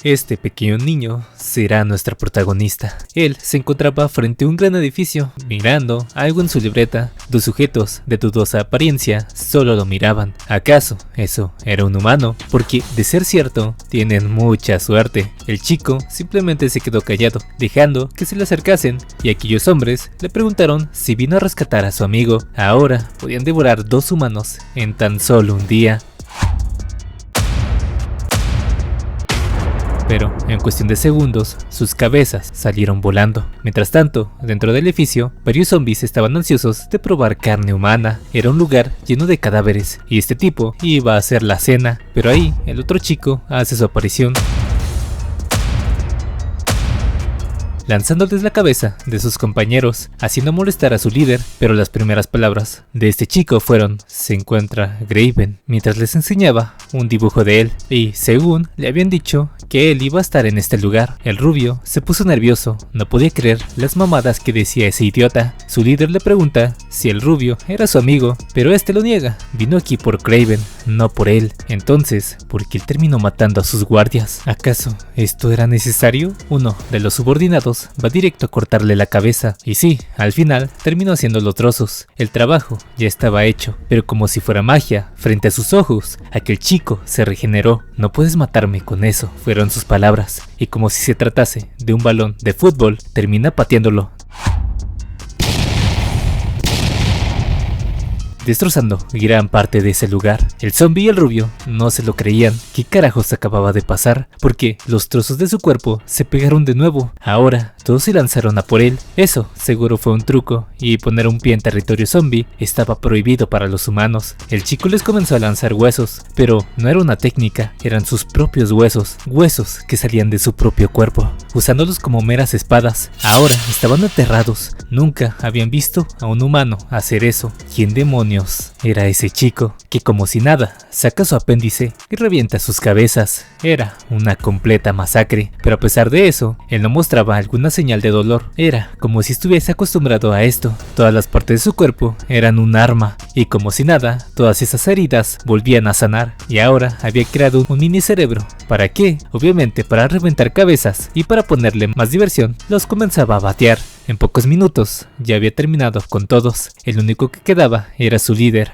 Este pequeño niño será nuestra protagonista. Él se encontraba frente a un gran edificio, mirando algo en su libreta. Dos sujetos de dudosa apariencia solo lo miraban. ¿Acaso eso era un humano? Porque, de ser cierto, tienen mucha suerte. El chico simplemente se quedó callado, dejando que se le acercasen, y aquellos hombres le preguntaron si vino a rescatar a su amigo. Ahora podían devorar dos humanos en tan solo un día. Pero, en cuestión de segundos, sus cabezas salieron volando. Mientras tanto, dentro del edificio, varios zombies estaban ansiosos de probar carne humana. Era un lugar lleno de cadáveres, y este tipo iba a hacer la cena. Pero ahí, el otro chico hace su aparición, lanzándoles la cabeza de sus compañeros, haciendo molestar a su líder. Pero las primeras palabras de este chico fueron: "Se encuentra Kraven", mientras les enseñaba un dibujo de él, y según le habían dicho que él iba a estar en este lugar. El rubio se puso nervioso, no podía creer las mamadas que decía ese idiota. Su líder le pregunta si el rubio era su amigo, pero este lo niega. Vino aquí por Kraven, no por él. Entonces, ¿por qué él terminó matando a sus guardias? ¿Acaso esto era necesario? Uno de los subordinados va directo a cortarle la cabeza, y sí, al final terminó haciendo los trozos. El trabajo ya estaba hecho, pero como si fuera magia, frente a sus ojos, aquel chico se regeneró. "No puedes matarme con eso", fueron sus palabras, y como si se tratase de un balón de fútbol, termina pateándolo, destrozando gran parte de ese lugar. El zombie y el rubio no se lo creían. ¿Qué carajos acababa de pasar? Porque los trozos de su cuerpo se pegaron de nuevo. Ahora todos se lanzaron a por él. Eso seguro fue un truco, y poner un pie en territorio zombie estaba prohibido para los humanos. El chico les comenzó a lanzar huesos, pero no era una técnica, eran sus propios huesos que salían de su propio cuerpo, usándolos como meras espadas. Ahora estaban aterrados. Nunca habían visto a un humano hacer eso. ¿Quién demonios era ese chico que, como si nada, saca su apéndice y revienta sus cabezas? Era una completa masacre, pero a pesar de eso, él no mostraba alguna señal de dolor. Era como si estuviese acostumbrado a esto. Todas las partes de su cuerpo eran un arma, y como si nada, todas esas heridas volvían a sanar. Y ahora había creado un mini cerebro. ¿Para qué? Obviamente para reventar cabezas, y para ponerle más diversión, los comenzaba a batear. En pocos minutos ya había terminado con todos. El único que quedaba era su líder.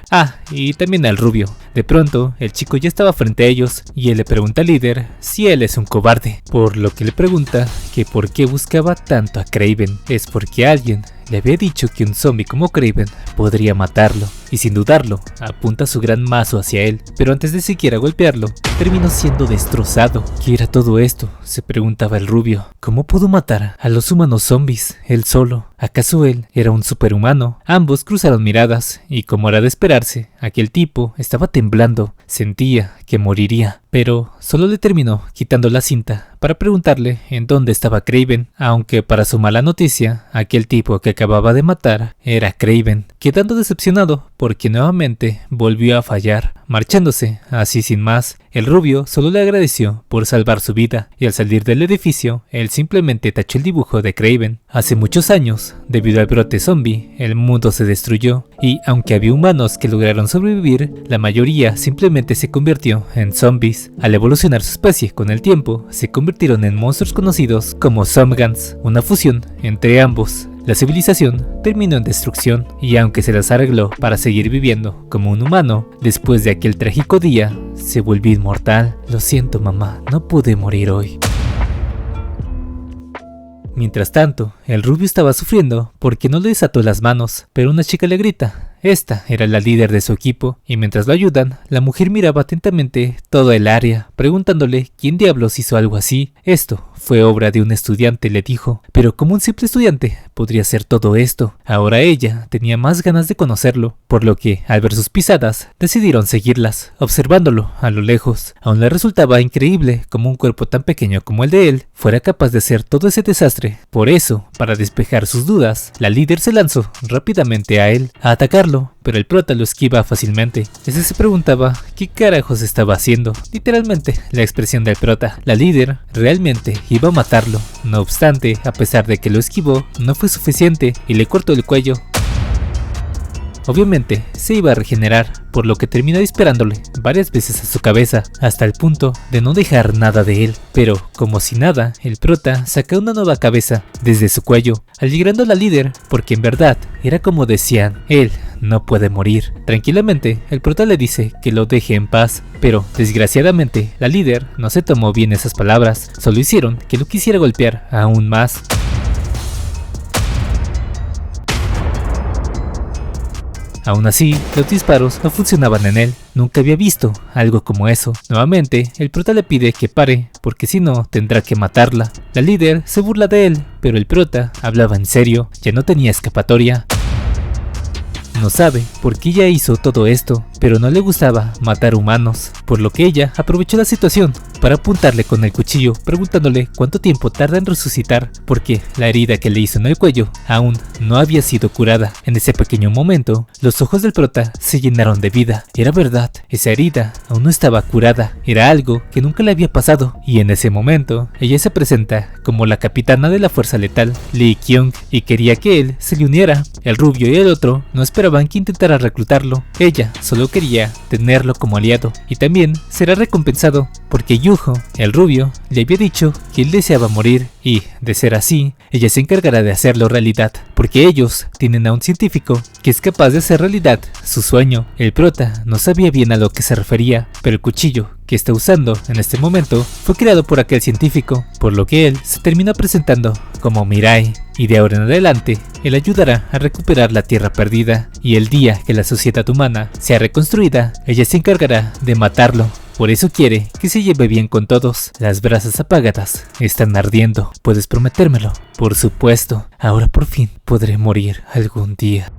Y también al rubio. De pronto, el chico ya estaba frente a ellos, y él le pregunta al líder si él es un cobarde. Por lo que le pregunta que por qué buscaba tanto a Kraven. Es porque alguien le había dicho que un zombie como Kraven podría matarlo, y sin dudarlo, apunta su gran mazo hacia él, pero antes de siquiera golpearlo, terminó siendo destrozado. ¿Qué era todo esto?, se preguntaba el rubio. ¿Cómo pudo matar a los humanos zombies, él solo? ¿Acaso él era un superhumano? Ambos cruzaron miradas, y como era de esperarse, aquel tipo estaba temblando, sentía que moriría, pero solo le terminó quitando la cinta para preguntarle en dónde estaba Kraven, aunque para su mala noticia, aquel tipo que acababa de matar era Kraven, quedando decepcionado porque nuevamente volvió a fallar, marchándose así sin más. El rubio solo le agradeció por salvar su vida, y al salir del edificio, él simplemente tachó el dibujo de Kraven. Hace muchos años, debido al brote zombie, el mundo se destruyó, y aunque había humanos que lograron sobrevivir, la mayoría simplemente se convirtió en zombies. Al evolucionar su especie con el tiempo, se convirtieron en monstruos conocidos como Zomgans, una fusión entre ambos. La civilización terminó en destrucción, y aunque se las arregló para seguir viviendo como un humano, después de aquel trágico día, se volvió inmortal. "Lo siento, mamá, no pude morir hoy". Mientras tanto, el rubio estaba sufriendo porque no le desató las manos, pero una chica le grita. Esta era la líder de su equipo, y mientras lo ayudan, la mujer miraba atentamente toda el área, preguntándole quién diablos hizo algo así. Esto fue obra de un estudiante, le dijo, pero como un simple estudiante podría hacer todo esto. Ahora ella tenía más ganas de conocerlo, por lo que, al ver sus pisadas, decidieron seguirlas, observándolo a lo lejos. Aún le resultaba increíble cómo un cuerpo tan pequeño como el de él fuera capaz de hacer todo ese desastre. Por eso, para despejar sus dudas, la líder se lanzó rápidamente a él, a atacarlo, pero el prota lo esquiva fácilmente. Ese se preguntaba qué carajos estaba haciendo. Literalmente, la expresión del prota. La líder realmente iba a matarlo. No obstante, a pesar de que lo esquivó, no fue suficiente y le cortó el cuello. obviamente se iba a regenerar, por lo que terminó disparándole varias veces a su cabeza, hasta el punto de no dejar nada de él. Pero, como si nada, el prota saca una nueva cabeza desde su cuello, alegrando a la líder, porque en verdad era como decían, él no puede morir. Tranquilamente, el prota le dice que lo deje en paz, pero desgraciadamente la líder no se tomó bien esas palabras, solo hicieron que lo quisiera golpear aún más. Aún así, los disparos no funcionaban en él. Nunca había visto algo como eso. Nuevamente, el prota le pide que pare, porque si no, tendrá que matarla. La líder se burla de él, pero el prota hablaba en serio, ya no tenía escapatoria. No sabe por qué ella hizo todo esto, pero no le gustaba matar humanos, por lo que ella aprovechó la situación para apuntarle con el cuchillo, preguntándole cuánto tiempo tarda en resucitar, porque la herida que le hizo en el cuello aún no había sido curada. En ese pequeño momento, los ojos del prota se llenaron de vida. Era verdad, esa herida aún no estaba curada, era algo que nunca le había pasado, y en ese momento, ella se presenta como la capitana de la fuerza letal, Lee Kyung, y quería que él se le uniera. El rubio y el otro no esperaban que intentara reclutarlo, ella solo quería tenerlo como aliado, y también será recompensado, porque Yuho, el rubio, le había dicho que él deseaba morir, y, de ser así, ella se encargará de hacerlo realidad, porque ellos tienen a un científico que es capaz de hacer realidad su sueño. El prota no sabía bien a lo que se refería, pero el cuchillo que está usando en este momento fue creado por aquel científico, por lo que él se termina presentando como Mirai, y de ahora en adelante él ayudará a recuperar la tierra perdida, y el día que la sociedad humana sea reconstruida, ella se encargará de matarlo. Por eso quiere que se lleve bien con todos. Las brasas apagadas están ardiendo. ¿Puedes prometérmelo? Por supuesto. Ahora por fin podré morir algún día.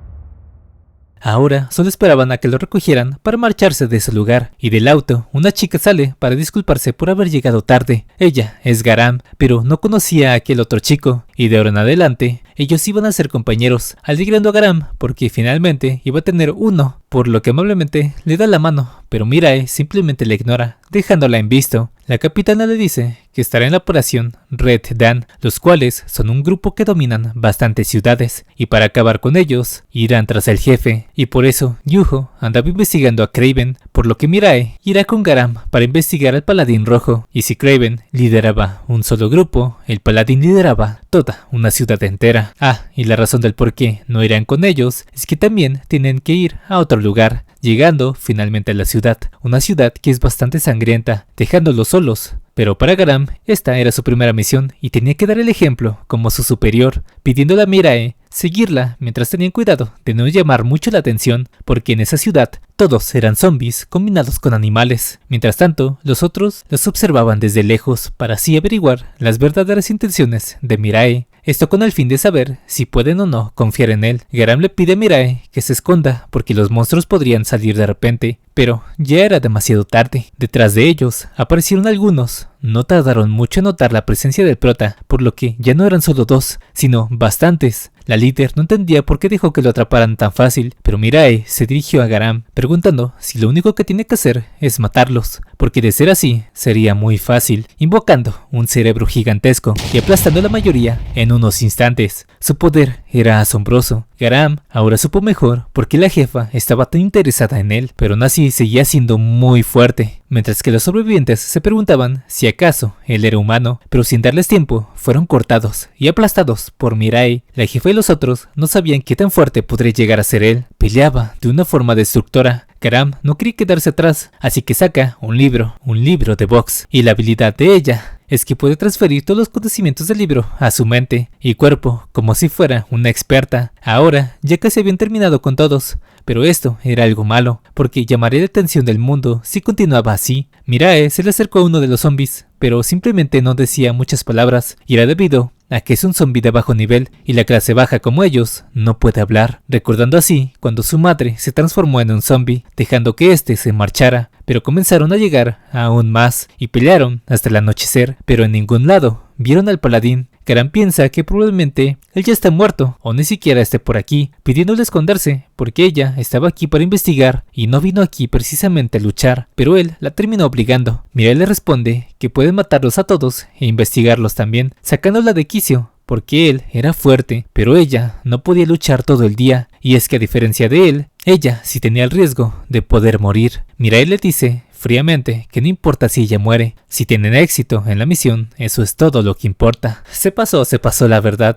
Ahora solo esperaban a que lo recogieran para marcharse de ese lugar, y del auto una chica sale para disculparse por haber llegado tarde. Ella es Garam, pero no conocía a aquel otro chico, y de ahora en adelante ellos iban a ser compañeros, alegrando a Garam porque finalmente iba a tener uno, por lo que amablemente le da la mano, pero Mirai simplemente la ignora, dejándola en visto. La capitana le dice que estará en la operación Red Dan, los cuales son un grupo que dominan bastantes ciudades, y para acabar con ellos irán tras el jefe, y por eso Yuho andaba investigando a Kraven, por lo que Mirai irá con Garam para investigar al Paladín Rojo, y si Kraven lideraba un solo grupo, el Paladín lideraba toda una ciudad entera. Y la razón del por qué no irán con ellos es que también tienen que ir a otro lugar, llegando finalmente a la ciudad, una ciudad que es bastante sangrienta, dejándolos solos. Pero para Garam, esta era su primera misión y tenía que dar el ejemplo como su superior, pidiéndole a Mirai seguirla mientras tenían cuidado de no llamar mucho la atención, porque en esa ciudad todos eran zombies combinados con animales. Mientras tanto, los otros los observaban desde lejos para así averiguar las verdaderas intenciones de Mirai. Esto con el fin de saber si pueden o no confiar en él. Garam le pide a Mirai que se esconda porque los monstruos podrían salir de repente, pero ya era demasiado tarde. Detrás de ellos aparecieron algunos. No tardaron mucho en notar la presencia del prota, por lo que ya no eran solo dos, sino bastantes. La líder no entendía por qué dejó que lo atraparan tan fácil, pero Mirai se dirigió a Garam, preguntando si lo único que tiene que hacer es matarlos, porque de ser así, sería muy fácil, invocando un cerebro gigantesco y aplastando a la mayoría en unos instantes. Su poder era asombroso. Garam ahora supo mejor por qué la jefa estaba tan interesada en él, pero aún así seguía siendo muy fuerte. Mientras que los sobrevivientes se preguntaban si acaso él era humano, pero sin darles tiempo, fueron cortados y aplastados por Mirai. La jefa y los otros no sabían qué tan fuerte podría llegar a ser él. Peleaba de una forma destructora. Garam no quería quedarse atrás, así que saca un libro de box, y la habilidad de ella es que puede transferir todos los conocimientos del libro a su mente y cuerpo, como si fuera una experta. Ahora ya casi habían terminado con todos, pero esto era algo malo, porque llamaría la atención del mundo si continuaba así. Mirai se le acercó a uno de los zombies, pero simplemente no decía muchas palabras, y era debido a que es un zombi de bajo nivel, y la clase baja como ellos no puede hablar, recordando así cuando su madre se transformó en un zombi, dejando que éste se marchara. Pero comenzaron a llegar aún más, y pelearon hasta el anochecer, pero en ningún lado vieron al paladín. Garam piensa que probablemente él ya está muerto, o ni siquiera esté por aquí, pidiéndole esconderse, porque ella estaba aquí para investigar, y no vino aquí precisamente a luchar, pero él la terminó obligando. Mirai le responde que pueden matarlos a todos e investigarlos también, sacándola de quicio, porque él era fuerte, pero ella no podía luchar todo el día, y es que a diferencia de él, Ella sí tenía el riesgo de poder morir. Mirai le dice fríamente que no importa si ella muere, si tienen éxito en la misión, eso es todo lo que importa. Se pasó la verdad.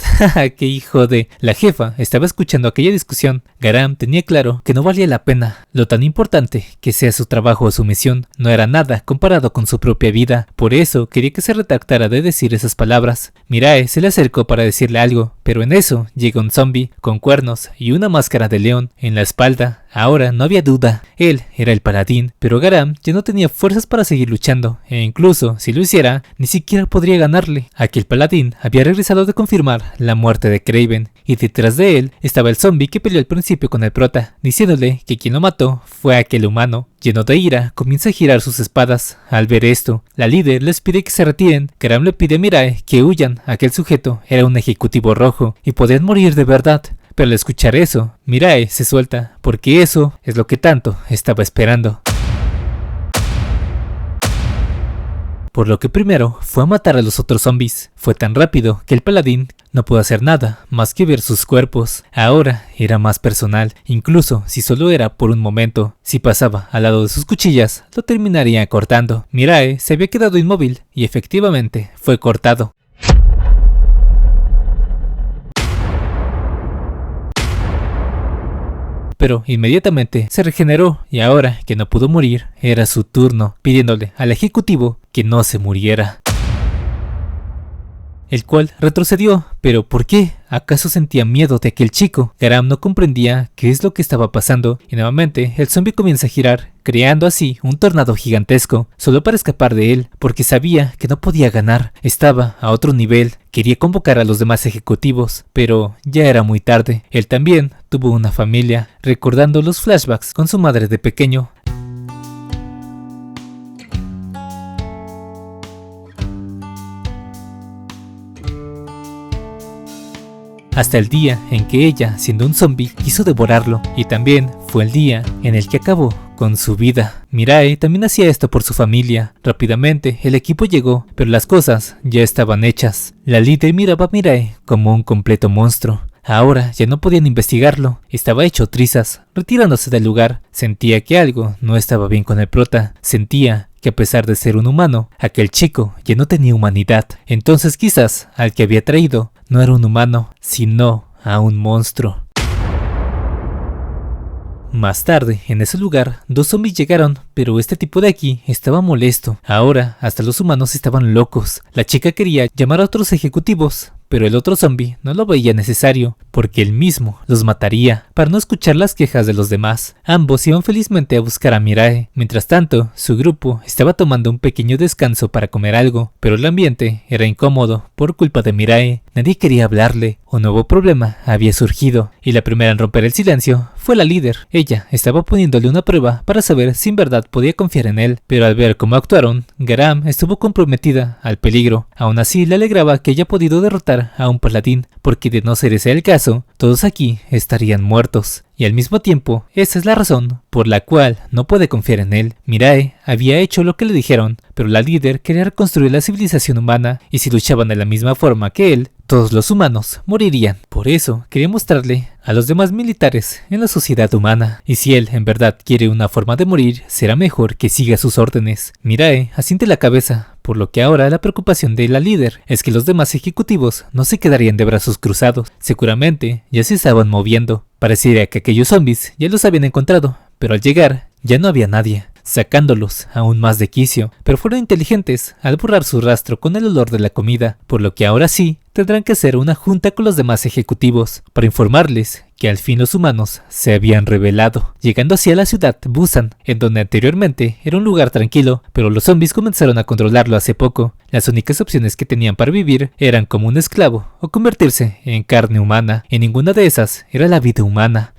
Qué hijo de... La jefa estaba escuchando aquella discusión. Garam tenía claro que no valía la pena. Lo tan importante que sea su trabajo o su misión no era nada comparado con su propia vida. Por eso quería que se retractara de decir esas palabras. Mirai se le acercó para decirle algo, pero en eso llega un zombie con cuernos y una máscara de león en la espalda. Ahora no había duda, él era el paladín, pero Garam ya no tenía fuerzas para seguir luchando, e incluso si lo hiciera, ni siquiera podría ganarle. Aquel paladín había regresado de confirmar la muerte de Kraven, y detrás de él estaba el zombie que peleó al principio con el prota, diciéndole que quien lo mató fue aquel humano. Lleno de ira, comienza a girar sus espadas. Al ver esto, la líder les pide que se retiren. Garam le pide a Mirai que huyan. Aquel sujeto era un ejecutivo rojo y podían morir de verdad. Pero al escuchar eso, Mirai se suelta, porque eso es lo que tanto estaba esperando. Por lo que primero fue a matar a los otros zombies. Fue tan rápido que el paladín no pudo hacer nada más que ver sus cuerpos. Ahora era más personal, incluso si solo era por un momento. Si pasaba al lado de sus cuchillas, lo terminaría cortando. Mirai se había quedado inmóvil y efectivamente fue cortado. Pero inmediatamente se regeneró y ahora que no pudo morir, era su turno, pidiéndole al ejecutivo que no se muriera. El cual retrocedió, pero ¿por qué? ¿Acaso sentía miedo de aquel chico? Garam no comprendía qué es lo que estaba pasando y nuevamente el zombie comienza a girar, creando así un tornado gigantesco, solo para escapar de él, porque sabía que no podía ganar, estaba a otro nivel, quería convocar a los demás ejecutivos, pero ya era muy tarde. Él también tuvo una familia, recordando los flashbacks con su madre de pequeño. Hasta el día en que ella, siendo un zombie, quiso devorarlo, y también fue el día en el que acabó con su vida. Mirai también hacía esto por su familia. Rápidamente el equipo llegó, pero las cosas ya estaban hechas. La líder miraba a Mirai como un completo monstruo. Ahora ya no podían investigarlo, estaba hecho trizas. Retirándose del lugar, sentía que algo no estaba bien con el prota. Sentía que a pesar de ser un humano, aquel chico ya no tenía humanidad. Entonces quizás al que había traído no era un humano, sino a un monstruo. Más tarde, en ese lugar, dos zombies llegaron, pero este tipo de aquí estaba molesto. Ahora, hasta los humanos estaban locos. La chica quería llamar a otros ejecutivos, pero el otro zombie no lo veía necesario, porque él mismo los mataría para no escuchar las quejas de los demás. Ambos iban felizmente a buscar a Mirai. Mientras tanto, su grupo estaba tomando un pequeño descanso para comer algo, pero el ambiente era incómodo por culpa de Mirai. Nadie quería hablarle. Un nuevo problema había surgido, y la primera en romper el silencio fue la líder. Ella estaba poniéndole una prueba para saber si en verdad podía confiar en él, pero al ver cómo actuaron, Garam estuvo comprometida al peligro. Aún así, le alegraba que haya podido derrotar a un paladín, porque de no ser ese el caso, todos aquí estarían muertos. Y al mismo tiempo, esa es la razón por la cual no puede confiar en él. Mirai había hecho lo que le dijeron, pero la líder quería reconstruir la civilización humana, y si luchaban de la misma forma que él, todos los humanos morirían. Por eso quería mostrarle a los demás militares en la sociedad humana, y si él en verdad quiere una forma de morir, será mejor que siga sus órdenes. Mirai asiente la cabeza, por lo que ahora la preocupación de la líder es que los demás ejecutivos no se quedarían de brazos cruzados. Seguramente ya se estaban moviendo. Pareciera que aquellos zombies ya los habían encontrado, pero al llegar ya no había nadie, sacándolos aún más de quicio, pero fueron inteligentes al borrar su rastro con el olor de la comida, por lo que ahora sí tendrán que hacer una junta con los demás ejecutivos para informarles que al fin los humanos se habían rebelado, llegando así a la ciudad Busan, en donde anteriormente era un lugar tranquilo, pero los zombies comenzaron a controlarlo hace poco. Las únicas opciones que tenían para vivir eran como un esclavo o convertirse en carne humana, y ninguna de esas era la vida humana.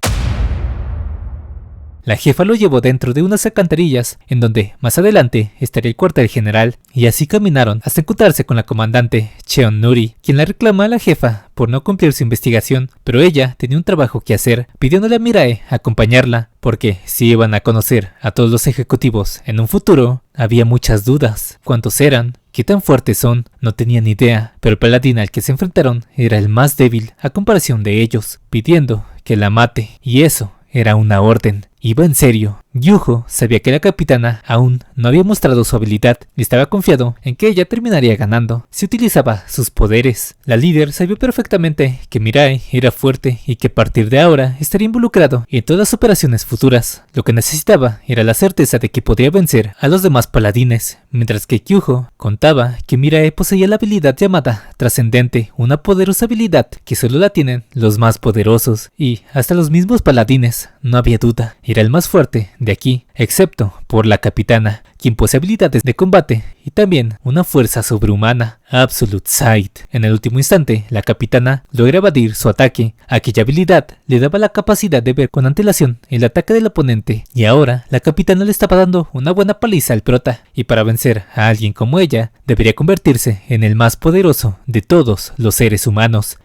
La jefa lo llevó dentro de unas alcantarillas, en donde más adelante estaría el cuartel general, y así caminaron hasta encontrarse con la comandante Cheon Nuri, quien la reclama a la jefa por no cumplir su investigación, pero ella tenía un trabajo que hacer, pidiéndole a Mirai acompañarla, porque si iban a conocer a todos los ejecutivos en un futuro, había muchas dudas. ¿Cuántos eran? ¿Qué tan fuertes son? No tenían idea, pero el paladín al que se enfrentaron era el más débil a comparación de ellos, pidiendo que la mate, y eso era una orden. Iba en serio. Yuho sabía que la capitana aún no había mostrado su habilidad y estaba confiado en que ella terminaría ganando si utilizaba sus poderes. La líder sabía perfectamente que Mirai era fuerte y que a partir de ahora estaría involucrado en todas las operaciones futuras. Lo que necesitaba era la certeza de que podría vencer a los demás paladines, mientras que Kyuho contaba que Mirai poseía la habilidad llamada Trascendente, una poderosa habilidad que solo la tienen los más poderosos y hasta los mismos paladines. No había duda, era el más fuerte de aquí, excepto por la capitana, quien posee habilidades de combate y también una fuerza sobrehumana, Absolute Sight. En el último instante, la capitana logra evadir su ataque. Aquella habilidad le daba la capacidad de ver con antelación el ataque del oponente, y ahora la capitana le estaba dando una buena paliza al prota, y para vencer a alguien como ella, debería convertirse en el más poderoso de todos los seres humanos.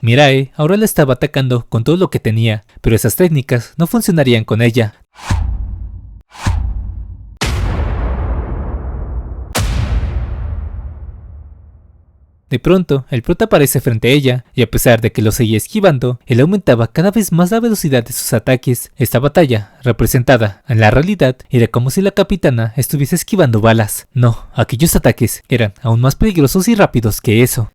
Mirai ahora la estaba atacando con todo lo que tenía, pero esas técnicas no funcionarían con ella. De pronto, el prota aparece frente a ella, y a pesar de que lo seguía esquivando, él aumentaba cada vez más la velocidad de sus ataques. Esta batalla, representada en la realidad, era como si la capitana estuviese esquivando balas. No, aquellos ataques eran aún más peligrosos y rápidos que eso.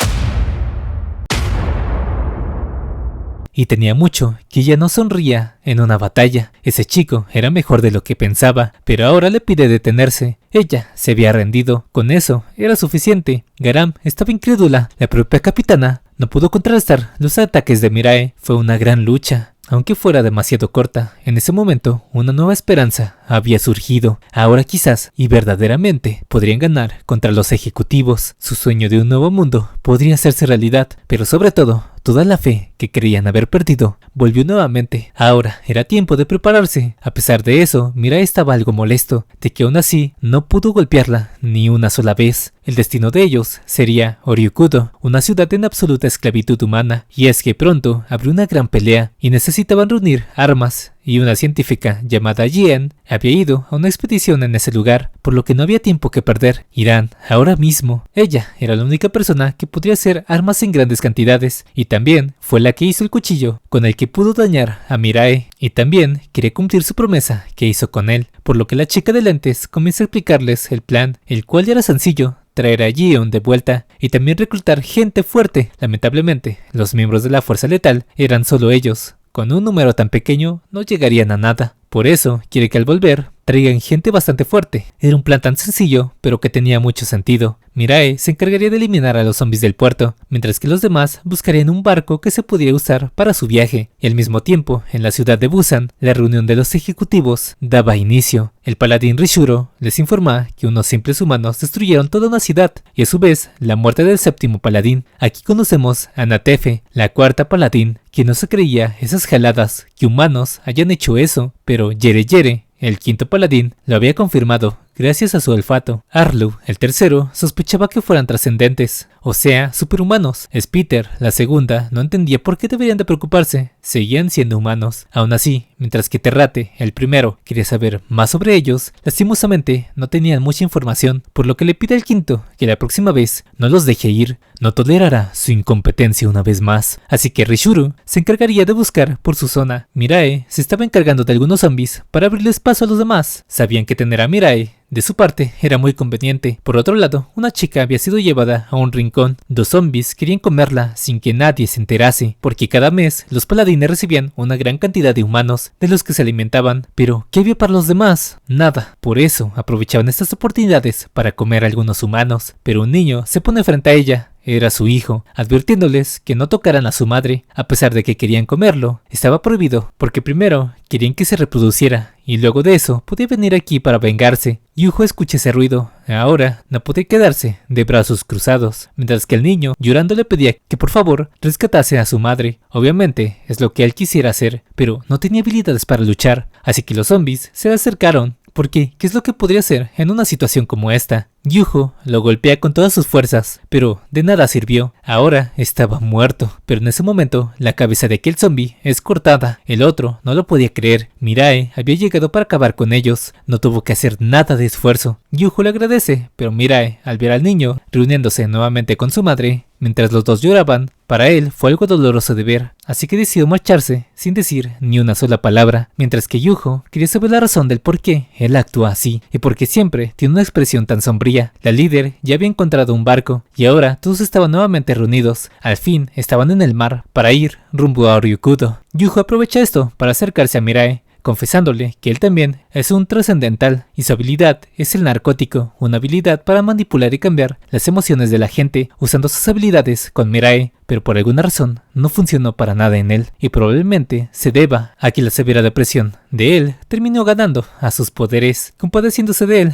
Y tenía mucho que ella no sonría en una batalla. Ese chico era mejor de lo que pensaba, pero ahora le pide detenerse. Ella se había rendido. Con eso era suficiente. Garam estaba incrédula. La propia capitana no pudo contrarrestar los ataques de Mirai. Fue una gran lucha. Aunque fuera demasiado corta, en ese momento una nueva esperanza había surgido. Ahora quizás y verdaderamente podrían ganar contra los ejecutivos. Su sueño de un nuevo mundo podría hacerse realidad, pero sobre todo, toda la fe que creían haber perdido volvió nuevamente. Ahora era tiempo de prepararse. A pesar de eso, Mirai estaba algo molesto de que aún así no pudo golpearla ni una sola vez. El destino de ellos sería Oryukudo, una ciudad en absoluta esclavitud humana, y es que pronto abrió una gran pelea y necesitaban reunir armas. Y una científica llamada Jian había ido a una expedición en ese lugar, por lo que no había tiempo que perder. Irán, ahora mismo. Ella era la única persona que podría hacer armas en grandes cantidades, y también fue la que hizo el cuchillo con el que pudo dañar a Mirai, y también quería cumplir su promesa que hizo con él, por lo que la chica de lentes comienza a explicarles el plan, el cual ya era sencillo: traer a Gion de vuelta y también reclutar gente fuerte. Lamentablemente, los miembros de la fuerza letal eran solo ellos. Con un número tan pequeño no llegarían a nada. Por eso quiere que al volver traigan gente bastante fuerte. Era un plan tan sencillo, pero que tenía mucho sentido. Mirai se encargaría de eliminar a los zombies del puerto, mientras que los demás buscarían un barco que se pudiera usar para su viaje. Y al mismo tiempo, en la ciudad de Busan, la reunión de los ejecutivos daba inicio. El paladín Rishuro les informa que unos simples humanos destruyeron toda una ciudad, y a su vez, la muerte del séptimo paladín. Aquí conocemos a Natefe, la cuarta paladín, quien no se creía esas jaladas que humanos hayan hecho eso, pero Yere Yere, el quinto paladín, lo había confirmado gracias a su olfato. Arlu, el tercero, sospechaba que fueran trascendentes, o sea, superhumanos. Spiter, la segunda, no entendía por qué deberían de preocuparse. Seguían siendo humanos. Aún así, mientras que Terrate, el primero, quería saber más sobre ellos, lastimosamente no tenían mucha información, por lo que le pide al quinto que la próxima vez no los deje ir. No tolerará su incompetencia una vez más. Así que Rishuru se encargaría de buscar por su zona. Mirai se estaba encargando de algunos zombies para abrirles paso a los demás. Sabían que tener a Mirai de su parte era muy conveniente. Por otro lado, una chica había sido llevada a un rincón. Dos zombies querían comerla sin que nadie se enterase, porque cada mes los paladines recibían una gran cantidad de humanos de los que se alimentaban. Pero, ¿qué había para los demás? Nada. Por eso aprovechaban estas oportunidades para comer a algunos humanos. Pero un niño se pone frente a ella. Era su hijo, advirtiéndoles que no tocaran a su madre. A pesar de que querían comerlo, estaba prohibido, porque primero querían que se reproduciera, y luego de eso podía venir aquí para vengarse. Yuho escucha ese ruido. Ahora no podía quedarse de brazos cruzados, mientras que el niño llorando le pedía que por favor rescatase a su madre. Obviamente es lo que él quisiera hacer, pero no tenía habilidades para luchar, así que los zombies se acercaron. Porque, ¿qué es lo que podría hacer en una situación como esta? Yuho lo golpea con todas sus fuerzas, pero de nada sirvió. Ahora estaba muerto, pero en ese momento la cabeza de aquel zombie es cortada. El otro no lo podía creer. Mirae había llegado para acabar con ellos. No tuvo que hacer nada de esfuerzo. Yuho le agradece, pero Mirae, al ver al niño reuniéndose nuevamente con su madre, mientras los dos lloraban, para él fue algo doloroso de ver, así que decidió marcharse sin decir ni una sola palabra, mientras que Yuho quería saber la razón del por qué él actúa así y por qué siempre tiene una expresión tan sombría. La líder ya había encontrado un barco y ahora todos estaban nuevamente reunidos. Al fin estaban en el mar para ir rumbo a Oryukudo. Yuho aprovecha esto para acercarse a Mirae, confesándole que él también es un trascendental y su habilidad es el narcótico, una habilidad para manipular y cambiar las emociones de la gente usando sus habilidades con Mirae, pero por alguna razón no funcionó para nada en él y probablemente se deba a que la severa depresión de él terminó ganando a sus poderes, compadeciéndose de él.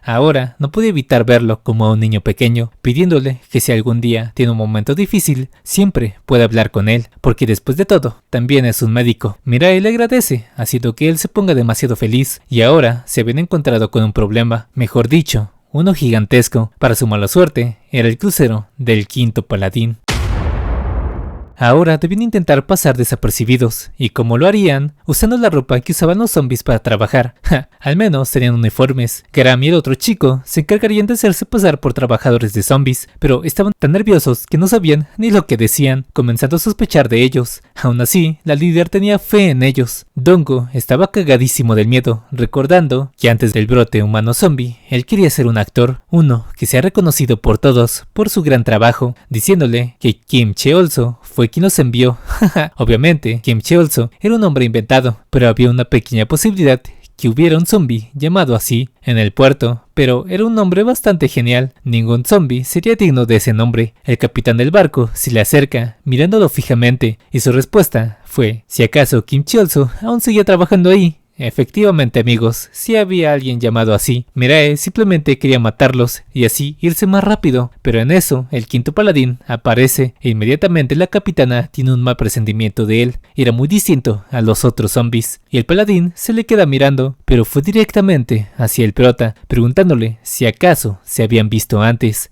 Ahora no podía evitar verlo como a un niño pequeño, pidiéndole que si algún día tiene un momento difícil, siempre puede hablar con él, porque después de todo, también es un médico. Mirae le agradece, haciendo que él se ponga demasiado feliz, y ahora se habían encontrado con un problema, mejor dicho, uno gigantesco. Para su mala suerte, era el crucero del Quinto Paladín. Ahora debían intentar pasar desapercibidos, y como lo harían, usando la ropa que usaban los zombies para trabajar. Al menos tenían uniformes. Karam y el otro chico se encargarían de hacerse pasar por trabajadores de zombies, pero estaban tan nerviosos que no sabían ni lo que decían, comenzando a sospechar de ellos. Aún así, la líder tenía fe en ellos. Dongo estaba cagadísimo del miedo, recordando que antes del brote humano zombie, él quería ser un actor, uno que sea reconocido por todos por su gran trabajo, diciéndole que Kim Cheolso fue quien los envió. Obviamente, Kim Cheolso era un hombre inventado, pero había una pequeña posibilidad que hubiera un zombie llamado así en el puerto, pero era un nombre bastante genial. Ningún zombie sería digno de ese nombre. El capitán del barco se le acerca, mirándolo fijamente, y su respuesta fue si acaso Kim Cheolso aún seguía trabajando ahí. Efectivamente, amigos, sí había alguien llamado así. Mirae simplemente quería matarlos y así irse más rápido, pero en eso el Quinto Paladín aparece e inmediatamente la capitana tiene un mal presentimiento de él. Era muy distinto a los otros zombies y el paladín se le queda mirando, pero fue directamente hacia el prota, preguntándole si acaso se habían visto antes.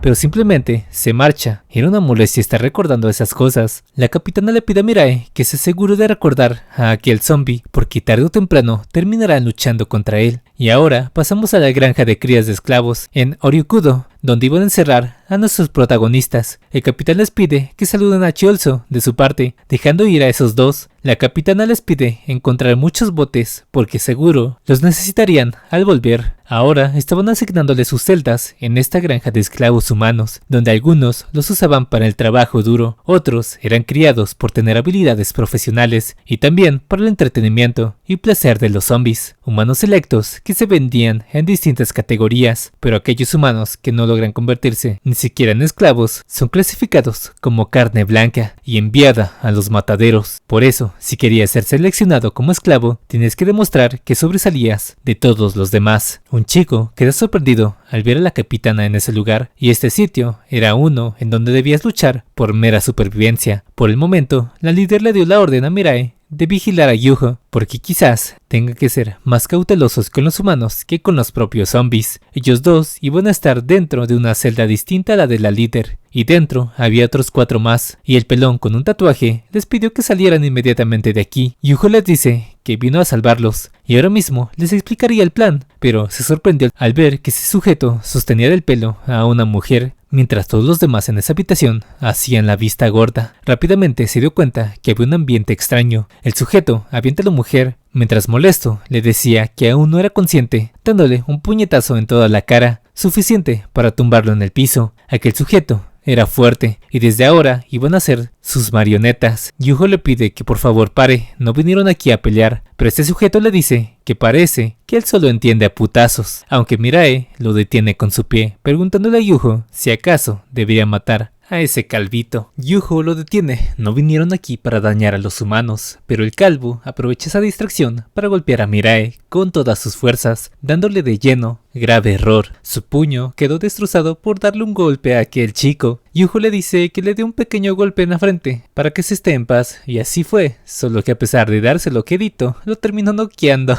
Pero simplemente se marcha. Era una molestia estar recordando esas cosas. La capitana le pide a Mirae que se asegure de recordar a aquel zombie, porque tarde o temprano terminarán luchando contra él. Y ahora pasamos a la granja de crías de esclavos en Oryukudo, donde iban a encerrar a nuestros protagonistas. El capitán les pide que saluden a Cheolso de su parte, dejando ir a esos dos. La capitana les pide encontrar muchos botes, porque seguro los necesitarían al volver. Ahora estaban asignándoles sus celdas en esta granja de esclavos humanos, donde algunos los usaban para el trabajo duro, otros eran criados por tener habilidades profesionales y también para el entretenimiento y placer de los zombies, humanos selectos que se vendían en distintas categorías, pero aquellos humanos que no logran convertirse ni siquiera en esclavos son clasificados como carne blanca y enviada a los mataderos. Por eso, si querías ser seleccionado como esclavo, tienes que demostrar que sobresalías de todos los demás. Un chico quedó sorprendido al ver a la capitana en ese lugar, y este sitio era uno en donde debías luchar por mera supervivencia. Por el momento, la líder le dio la orden a Mirae de vigilar a Yuho, porque quizás tenga que ser más cautelosos con los humanos que con los propios zombies. Ellos dos iban a estar dentro de una celda distinta a la de la líder, y dentro había otros 4 más, y el pelón con un tatuaje les pidió que salieran inmediatamente de aquí. Yuho les dice que vino a salvarlos, y ahora mismo les explicaría el plan, pero se sorprendió al ver que ese sujeto sostenía del pelo a una mujer, mientras todos los demás en esa habitación hacían la vista gorda. Rápidamente se dio cuenta que había un ambiente extraño. El sujeto avienta a la mujer, mientras molesto le decía que aún no era consciente, dándole un puñetazo en toda la cara, suficiente para tumbarlo en el piso. Aquel sujeto era fuerte y desde ahora iban a ser sus marionetas. Yuho le pide que por favor pare, no vinieron aquí a pelear, pero este sujeto le dice que parece que él solo entiende a putazos, aunque Mirae lo detiene con su pie, preguntándole a Yuho si acaso debería matar a ese calvito. Yuho lo detiene, no vinieron aquí para dañar a los humanos, pero el calvo aprovecha esa distracción para golpear a Mirae con todas sus fuerzas, dándole de lleno. Grave error. Su puño quedó destrozado por darle un golpe a aquel chico. Yuho le dice que le dé un pequeño golpe en la frente para que se esté en paz, y así fue, solo que a pesar de dárselo quedito, lo terminó noqueando.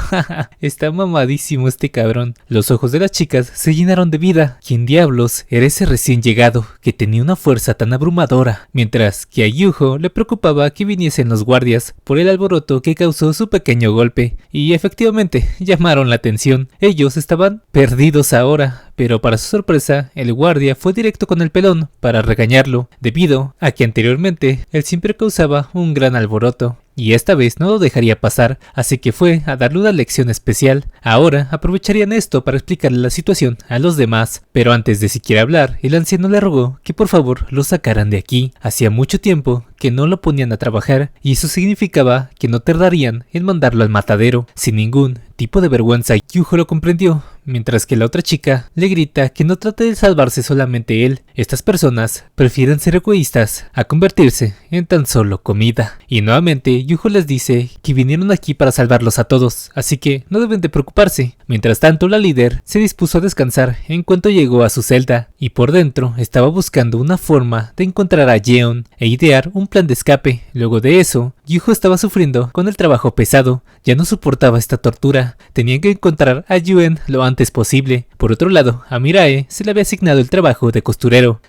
Está mamadísimo este cabrón. Los ojos de las chicas se llenaron de vida. ¿Quién diablos era ese recién llegado que tenía una fuerza tan abrumadora? Mientras que a Yuho le preocupaba que viniesen los guardias por el alboroto que causó su pequeño golpe, y efectivamente llamaron la atención. Ellos estaban perdidos ahora, pero para su sorpresa, el guardia fue directo con el pelón para regañarlo, debido a que anteriormente él siempre causaba un gran alboroto. Y esta vez no lo dejaría pasar, así que fue a darle una lección especial. Ahora aprovecharían esto para explicarle la situación a los demás, pero antes de siquiera hablar, el anciano le rogó que por favor lo sacaran de aquí. Hacía mucho tiempo que no lo ponían a trabajar, y eso significaba que no tardarían en mandarlo al matadero. Sin ningún tipo de vergüenza, Yuho lo comprendió, mientras que la otra chica le grita que no trate de salvarse solamente él. Estas personas prefieren ser egoístas a convertirse en tan solo comida. Y nuevamente Yuho les dice que vinieron aquí para salvarlos a todos, así que no deben de preocuparse. Mientras tanto, la líder se dispuso a descansar en cuanto llegó a su celda, y por dentro estaba buscando una forma de encontrar a Yeon e idear un plan de escape. Luego de eso, Yuho estaba sufriendo con el trabajo pesado, ya no soportaba esta tortura, tenían que encontrar a Yuen lo antes posible. Por otro lado, a Mirae se le había asignado el trabajo de costurero.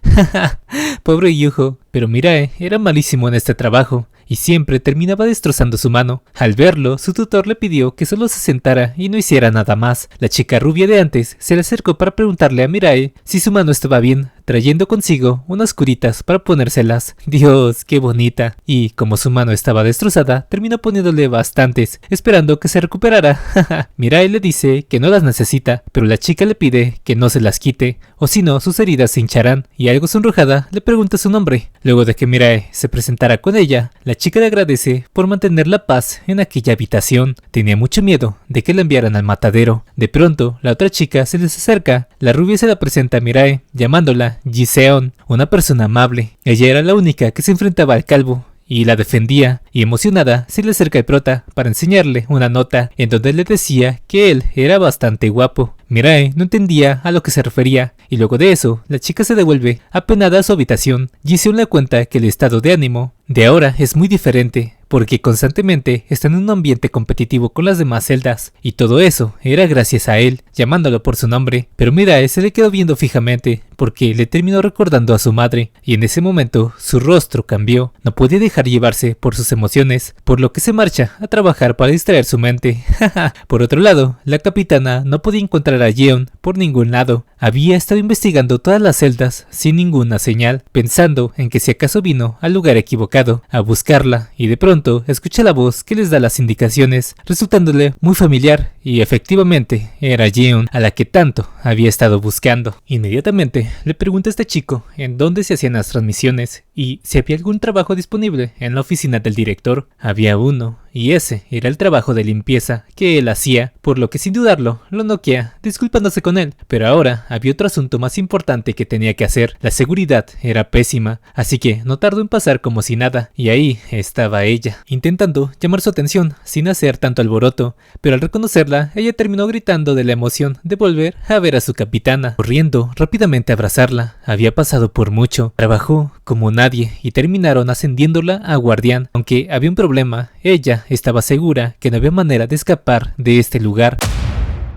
Pobre Yuho, pero Mirae era malísimo en este trabajo y siempre terminaba destrozando su mano. Al verlo, su tutor le pidió que solo se sentara y no hiciera nada más. La chica rubia de antes se le acercó para preguntarle a Mirae si su mano estaba bien, trayendo consigo unas curitas para ponérselas. Dios, qué bonita. Y como su mano estaba destrozada, terminó poniéndole bastantes, esperando que se recuperara. Mirae le dice que no las necesita, pero la chica le pide que no se las quite, o si no sus heridas se hincharán, y algo sonrojada le pregunta su nombre. Luego de que Mirae se presentara con ella, la chica le agradece por mantener la paz en aquella habitación. Tenía mucho miedo de que la enviaran al matadero. De pronto, la otra chica se les acerca. La rubia se la presenta a Mirae, llamándola Ji-seon, una persona amable. Ella era la única que se enfrentaba al calvo y la defendía, y emocionada se le acerca el prota para enseñarle una nota en donde le decía que él era bastante guapo. Mirae no entendía a lo que se refería, y luego de eso, la chica se devuelve apenada a su habitación. Ji-seon le cuenta que el estado de ánimo de ahora es muy diferente, porque constantemente está en un ambiente competitivo con las demás celdas, y todo eso era gracias a él, llamándolo por su nombre. Pero Mirae se le quedó viendo fijamente, porque le terminó recordando a su madre, y en ese momento su rostro cambió. No podía dejar llevarse por sus emociones, por lo que se marcha a trabajar para distraer su mente. Por otro lado, la capitana no podía encontrar a Yeon por ningún lado. Había estado investigando todas las celdas sin ninguna señal, pensando en que si acaso vino al lugar equivocado a buscarla, y de pronto escucha la voz que les da las indicaciones, resultándole muy familiar, y efectivamente era Yeon, a la que tanto había estado buscando. Inmediatamente le pregunta a este chico en dónde se hacían las transmisiones y si había algún trabajo disponible en la oficina del director. Había uno, y ese era el trabajo de limpieza que él hacía, por lo que sin dudarlo lo noquea, disculpándose con él. Pero ahora había otro asunto más importante que tenía que hacer. La seguridad era pésima, así que no tardó en pasar como si nada, y ahí estaba ella, intentando llamar su atención sin hacer tanto alboroto, pero al reconocerla, ella terminó gritando de la emoción de volver a ver a su capitana, corriendo rápidamente a abrazarla. Había pasado por mucho, trabajó como nadie y terminaron ascendiéndola a guardián. Aunque había un problema, ella estaba segura que no había manera de escapar de este lugar.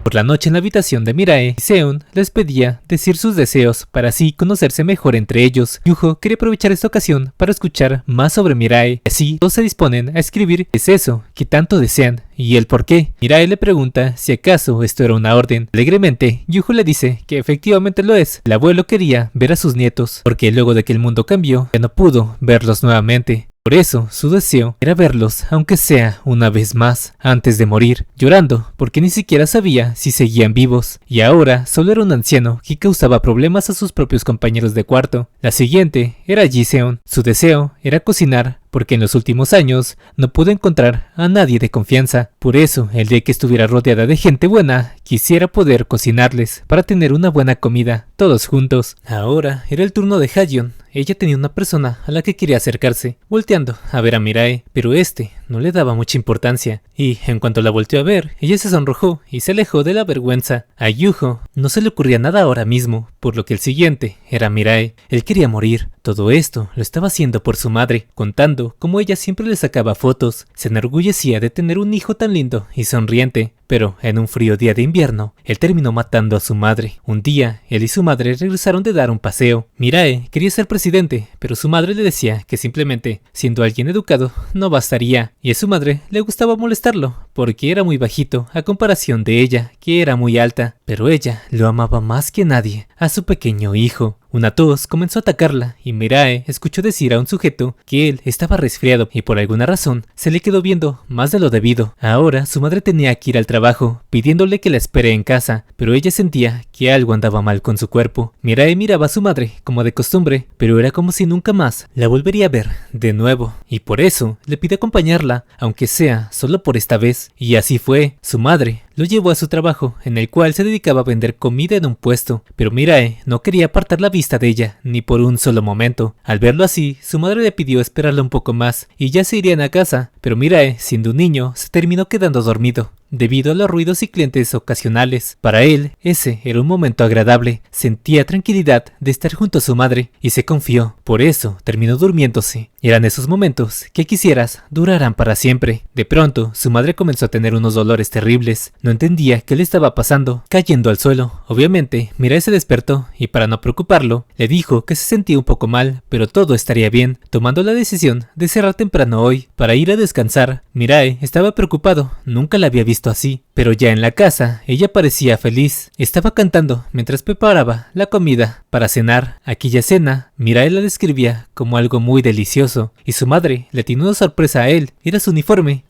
Por la noche en la habitación de Mirae, Seon les pedía decir sus deseos para así conocerse mejor entre ellos. Yuho quería aprovechar esta ocasión para escuchar más sobre Mirae, y así todos se disponen a escribir qué es eso que tanto desean y el por qué. Mirae le pregunta si acaso esto era una orden. Alegremente, Yuho le dice que efectivamente lo es. El abuelo quería ver a sus nietos, porque luego de que el mundo cambió, ya no pudo verlos nuevamente. Por eso, su deseo era verlos, aunque sea una vez más, antes de morir, llorando, porque ni siquiera sabía si seguían vivos, y ahora solo era un anciano que causaba problemas a sus propios compañeros de cuarto. La siguiente era Ji-seon. Su deseo era cocinar, porque en los últimos años no pudo encontrar a nadie de confianza. Por eso, el día que estuviera rodeada de gente buena, quisiera poder cocinarles para tener una buena comida, todos juntos. Ahora era el turno de Hayeon. ella tenía una persona a la que quería acercarse, volteando a ver a Mirae, pero este no le daba mucha importancia, y en cuanto la volteó a ver, ella se sonrojó y se alejó de la vergüenza. A Yuho no se le ocurría nada ahora mismo, por lo que el siguiente era Mirae. Él quería morir. Todo esto lo estaba haciendo por su madre, contando cómo ella siempre le sacaba fotos. Se enorgullecía de tener un hijo tan lindo y sonriente. Pero en un frío día de invierno, él terminó matando a su madre. Un día, él y su madre regresaron de dar un paseo. Mirae quería ser presidente, pero su madre le decía que simplemente, siendo alguien educado, no bastaría. Y a su madre le gustaba molestarlo, porque era muy bajito a comparación de ella, que era muy alta. Pero ella lo amaba más que nadie, a su pequeño hijo. Una tos comenzó a atacarla y Mirae escuchó decir a un sujeto que él estaba resfriado y por alguna razón se le quedó viendo más de lo debido. Ahora su madre tenía que ir al trabajo pidiéndole que la espere en casa, pero ella sentía que algo andaba mal con su cuerpo. Mirae miraba a su madre como de costumbre, pero era como si nunca más la volvería a ver de nuevo, y por eso le pidió acompañarla, aunque sea solo por esta vez. Y así fue. Su madre lo llevó a su trabajo, en el cual se dedicaba a vender comida en un puesto, pero Mirae no quería apartar la vista de ella, ni por un solo momento. Al verlo así, su madre le pidió esperarla un poco más, y ya se irían a casa, pero Mirae, siendo un niño, se terminó quedando dormido debido a los ruidos y clientes ocasionales. Para él, ese era un momento agradable, sentía tranquilidad de estar junto a su madre y se confió, por eso terminó durmiéndose. Eran esos momentos que quisieras durarán para siempre. De pronto, su madre comenzó a tener unos dolores terribles, no entendía qué le estaba pasando, cayendo al suelo. Obviamente, Mirae se despertó y para no preocuparlo, le dijo que se sentía un poco mal, pero todo estaría bien, tomando la decisión de cerrar temprano hoy para ir a descansar. Mirae estaba preocupado, nunca la había visto así, pero ya en la casa ella parecía feliz. Estaba cantando mientras preparaba la comida para cenar. Aquella cena, Mirae la describía como algo muy delicioso, y su madre le tiene una sorpresa a él. Era su uniforme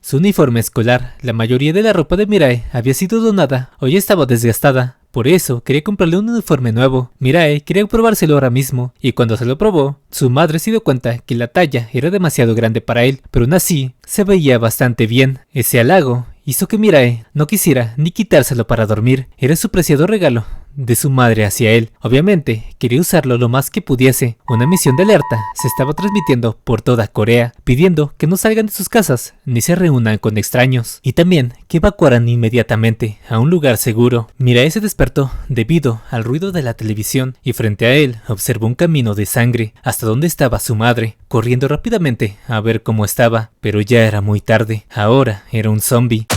escolar. La mayoría de la ropa de Mirae había sido donada o ya estaba desgastada. Por eso quería comprarle un uniforme nuevo. Mirae quería probárselo ahora mismo, y cuando se lo probó, su madre se dio cuenta que la talla era demasiado grande para él, pero aún así se veía bastante bien. Ese halago hizo que Mirae no quisiera ni quitárselo para dormir. Era su preciado regalo de su madre hacia él. Obviamente, quería usarlo lo más que pudiese. Una misión de alerta se estaba transmitiendo por toda Corea, pidiendo que no salgan de sus casas ni se reúnan con extraños, y también que evacuaran inmediatamente a un lugar seguro. Mirae se despertó debido al ruido de la televisión y frente a él observó un camino de sangre hasta donde estaba su madre, corriendo rápidamente a ver cómo estaba, pero ya era muy tarde. Ahora era un zombie,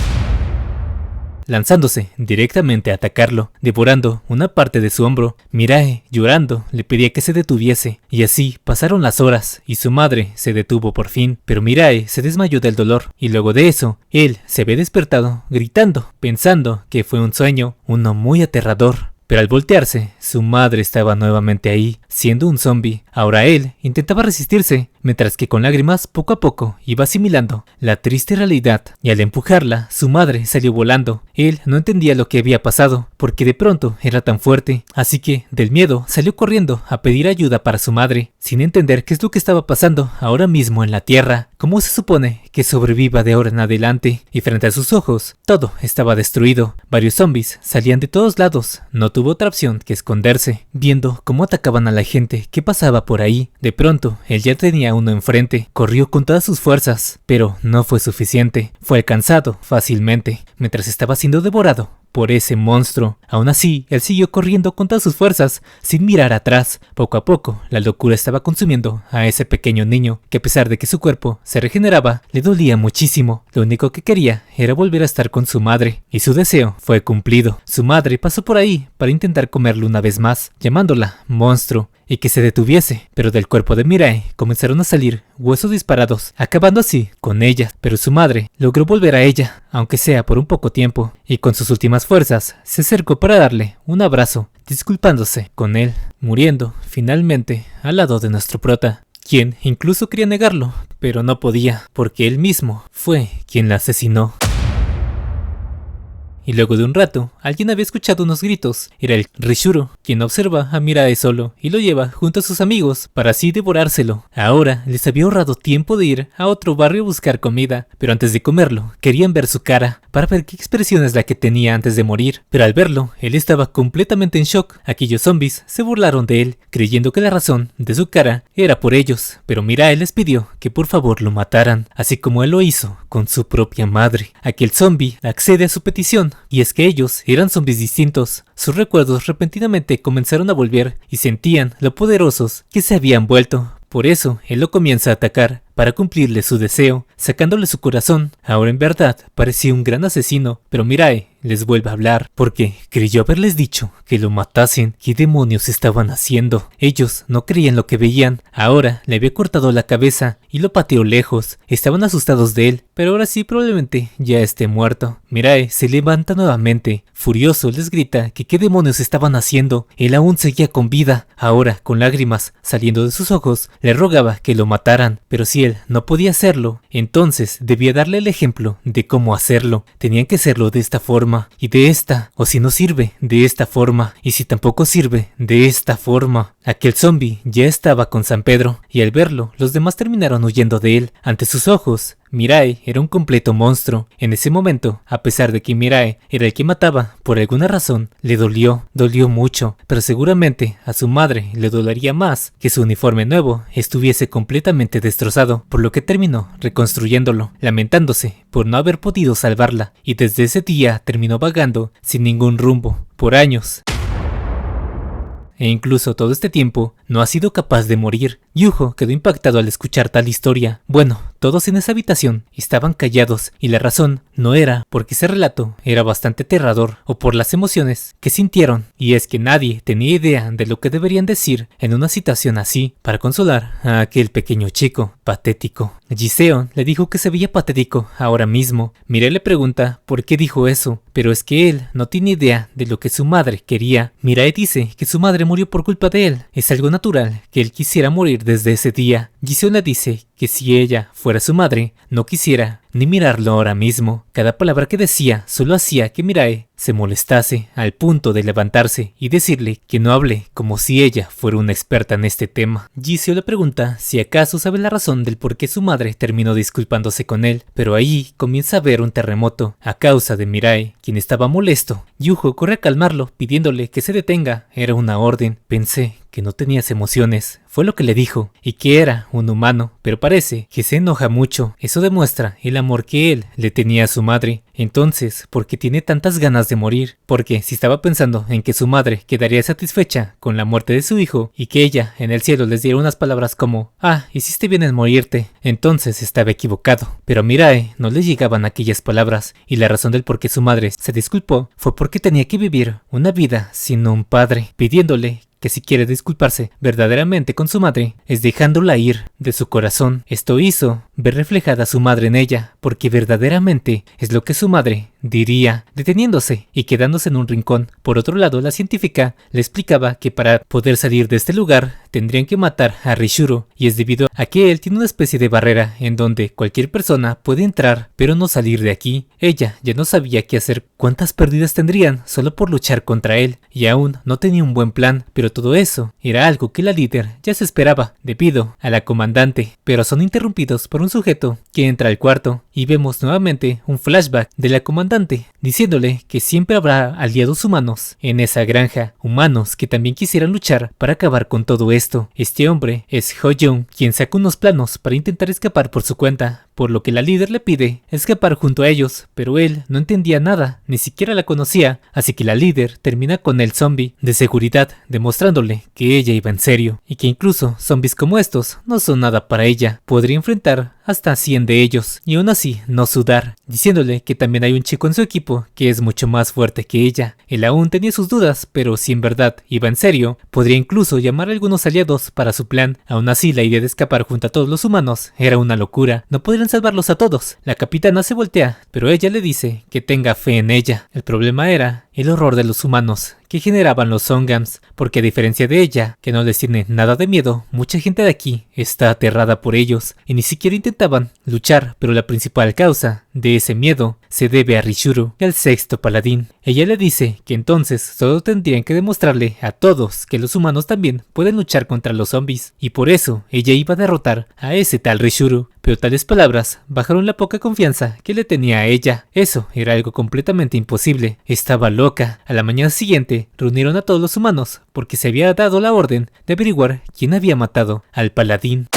lanzándose directamente a atacarlo, devorando una parte de su hombro. Mirae, llorando, le pedía que se detuviese, y así pasaron las horas, y su madre se detuvo por fin, pero Mirae se desmayó del dolor, y luego de eso, él se había despertado, gritando, pensando que fue un sueño, uno muy aterrador. Pero al voltearse, su madre estaba nuevamente ahí, siendo un zombie. Ahora él intentaba resistirse, mientras que con lágrimas poco a poco iba asimilando la triste realidad, y al empujarla, su madre salió volando. Él no entendía lo que había pasado, porque de pronto era tan fuerte, así que del miedo salió corriendo a pedir ayuda para su madre, sin entender qué es lo que estaba pasando ahora mismo en la tierra. ¿Cómo se supone que sobreviva de ahora en adelante? Y frente a sus ojos, todo estaba destruido. Varios zombies salían de todos lados. No tuvo otra opción que esconderse, viendo cómo atacaban a la gente que pasaba por ahí. De pronto, él ya tenía uno enfrente. Corrió con todas sus fuerzas, pero no fue suficiente. Fue alcanzado fácilmente, mientras estaba siendo devorado por ese monstruo. Aún así, él siguió corriendo con todas sus fuerzas, sin mirar atrás. Poco a poco, la locura estaba consumiendo a ese pequeño niño, que a pesar de que su cuerpo se regeneraba, le dolía muchísimo. Lo único que quería era volver a estar con su madre, y su deseo fue cumplido. Su madre pasó por ahí para intentar comerlo una vez más, llamándola monstruo, y que se detuviese, pero del cuerpo de Mirae comenzaron a salir huesos disparados, acabando así con ella. Pero su madre logró volver a ella, aunque sea por un poco tiempo, y con sus últimas fuerzas se acercó para darle un abrazo, disculpándose con él, muriendo finalmente al lado de nuestro prota, quien incluso quería negarlo, pero no podía, porque él mismo fue quien la asesinó. y luego de un rato, alguien había escuchado unos gritos. Era el Rishuro, quien observa a Mirae solo y lo lleva junto a sus amigos para así devorárselo. Ahora les había ahorrado tiempo de ir a otro barrio a buscar comida, pero antes de comerlo, querían ver su cara para ver qué expresión es la que tenía antes de morir. Pero al verlo, él estaba completamente en shock. Aquellos zombies se burlaron de él, creyendo que la razón de su cara era por ellos, pero Mirae les pidió que por favor lo mataran, así como él lo hizo con su propia madre. Aquel zombie accede a su petición, y es que ellos eran zombies distintos. Sus recuerdos repentinamente comenzaron a volver y sentían lo poderosos que se habían vuelto. Por eso, él lo comienza a atacar para cumplirle su deseo, sacándole su corazón. Ahora en verdad parecía un gran asesino, pero Mirae les vuelve a hablar porque creyó haberles dicho que lo matasen. ¿Qué demonios estaban haciendo? Ellos no creían lo que veían. Ahora le había cortado la cabeza y lo pateó lejos. Estaban asustados de él, pero ahora sí probablemente ya esté muerto. Mirae se levanta nuevamente. Furioso les grita que qué demonios estaban haciendo. Él aún seguía con vida. Ahora, con lágrimas saliendo de sus ojos, le rogaba que lo mataran, pero si él no podía hacerlo, entonces debía darle el ejemplo de cómo hacerlo. Tenían que hacerlo de esta forma, y de esta, o si no sirve, de esta forma, y si tampoco sirve, de esta forma. Aquel zombie ya estaba con San Pedro, y al verlo, los demás terminaron huyendo de él. Ante sus ojos, Mirae era un completo monstruo. En ese momento, a pesar de que Mirae era el que mataba, por alguna razón, le dolió mucho, pero seguramente a su madre le dolería más que su uniforme nuevo estuviese completamente destrozado, por lo que terminó reconstruyéndolo, lamentándose por no haber podido salvarla, y desde ese día terminó vagando sin ningún rumbo, por años. E incluso todo este tiempo no ha sido capaz de morir. Yuho quedó impactado al escuchar tal historia. Bueno, todos en esa habitación estaban callados y la razón no era porque ese relato era bastante aterrador o por las emociones que sintieron, y es que nadie tenía idea de lo que deberían decir en una situación así para consolar a aquel pequeño chico patético. Giseon le dijo que se veía patético ahora mismo. Mirae le pregunta por qué dijo eso, pero es que él no tiene idea de lo que su madre quería. Mirae dice que su madre murió por culpa de él. Es algo natural que él quisiera morir desde ese día. Giseon le dice que si ella fuera su madre, no quisiera ni mirarlo ahora mismo. Cada palabra que decía solo hacía que Mirae se molestase, al punto de levantarse y decirle que no hable como si ella fuera una experta en este tema. Giseon le pregunta si acaso sabe la razón del por qué su madre terminó disculpándose con él, pero ahí comienza a ver un terremoto a causa de Mirae, quien estaba molesto. Yuho corre a calmarlo pidiéndole que se detenga. Era una orden. Pensé que no tenías emociones, fue lo que le dijo, y que era un humano, pero parece que se enoja mucho. Eso demuestra el amor que él le tenía a su madre. Entonces, ¿por qué tiene tantas ganas de morir? Porque si estaba pensando en que su madre quedaría satisfecha con la muerte de su hijo y que ella en el cielo les diera unas palabras como «Ah, hiciste bien en morirte», entonces estaba equivocado. Pero a Mirae no le llegaban aquellas palabras, y la razón del por qué su madre se disculpó fue porque tenía que vivir una vida sin un padre, pidiéndole que si quiere disculparse verdaderamente con su madre, es dejándola ir de su corazón. Esto hizo ver reflejada a su madre en ella, porque verdaderamente es lo que su madre diría, deteniéndose y quedándose en un rincón. Por otro lado, la científica le explicaba que para poder salir de este lugar tendrían que matar a Rishuro, y es debido a que él tiene una especie de barrera en donde cualquier persona puede entrar pero no salir de aquí. Ella ya no sabía qué hacer, cuántas pérdidas tendrían solo por luchar contra él, y aún no tenía un buen plan, pero todo eso era algo que la líder ya se esperaba debido a la comandante. Pero son interrumpidos por un sujeto que entra al cuarto y vemos nuevamente un flashback de la comandante diciéndole que siempre habrá aliados humanos en esa granja, humanos que también quisieran luchar para acabar con todo esto. Este hombre es Ho-Jung, quien saca unos planos para intentar escapar por su cuenta, por lo que la líder le pide escapar junto a ellos, pero él no entendía nada, ni siquiera la conocía, así que la líder termina con el zombie de seguridad, demostrándole que ella iba en serio, y que incluso zombies como estos no son nada para ella, podría enfrentar hasta 100 de ellos, y aún así no sudar, diciéndole que también hay un chico en su equipo que es mucho más fuerte que ella. Él aún tenía sus dudas, pero si en verdad iba en serio, podría incluso llamar a algunos aliados para su plan. Aún así, la idea de escapar junto a todos los humanos era una locura, no podrían salvarlos a todos. La capitana se voltea, pero ella le dice que tenga fe en ella. El problema era el horror de los humanos que generaban los Songams, porque a diferencia de ella, que no les tiene nada de miedo, mucha gente de aquí está aterrada por ellos y ni siquiera intentaban luchar, pero la principal causa de ese miedo se debe a Rishuru, el sexto paladín. Ella le dice que entonces solo tendrían que demostrarle a todos que los humanos también pueden luchar contra los zombies, y por eso ella iba a derrotar a ese tal Rishuru. Pero tales palabras bajaron la poca confianza que le tenía a ella. Eso era algo completamente imposible. Estaba loca. A la mañana siguiente reunieron a todos los humanos porque se había dado la orden de averiguar quién había matado al paladín.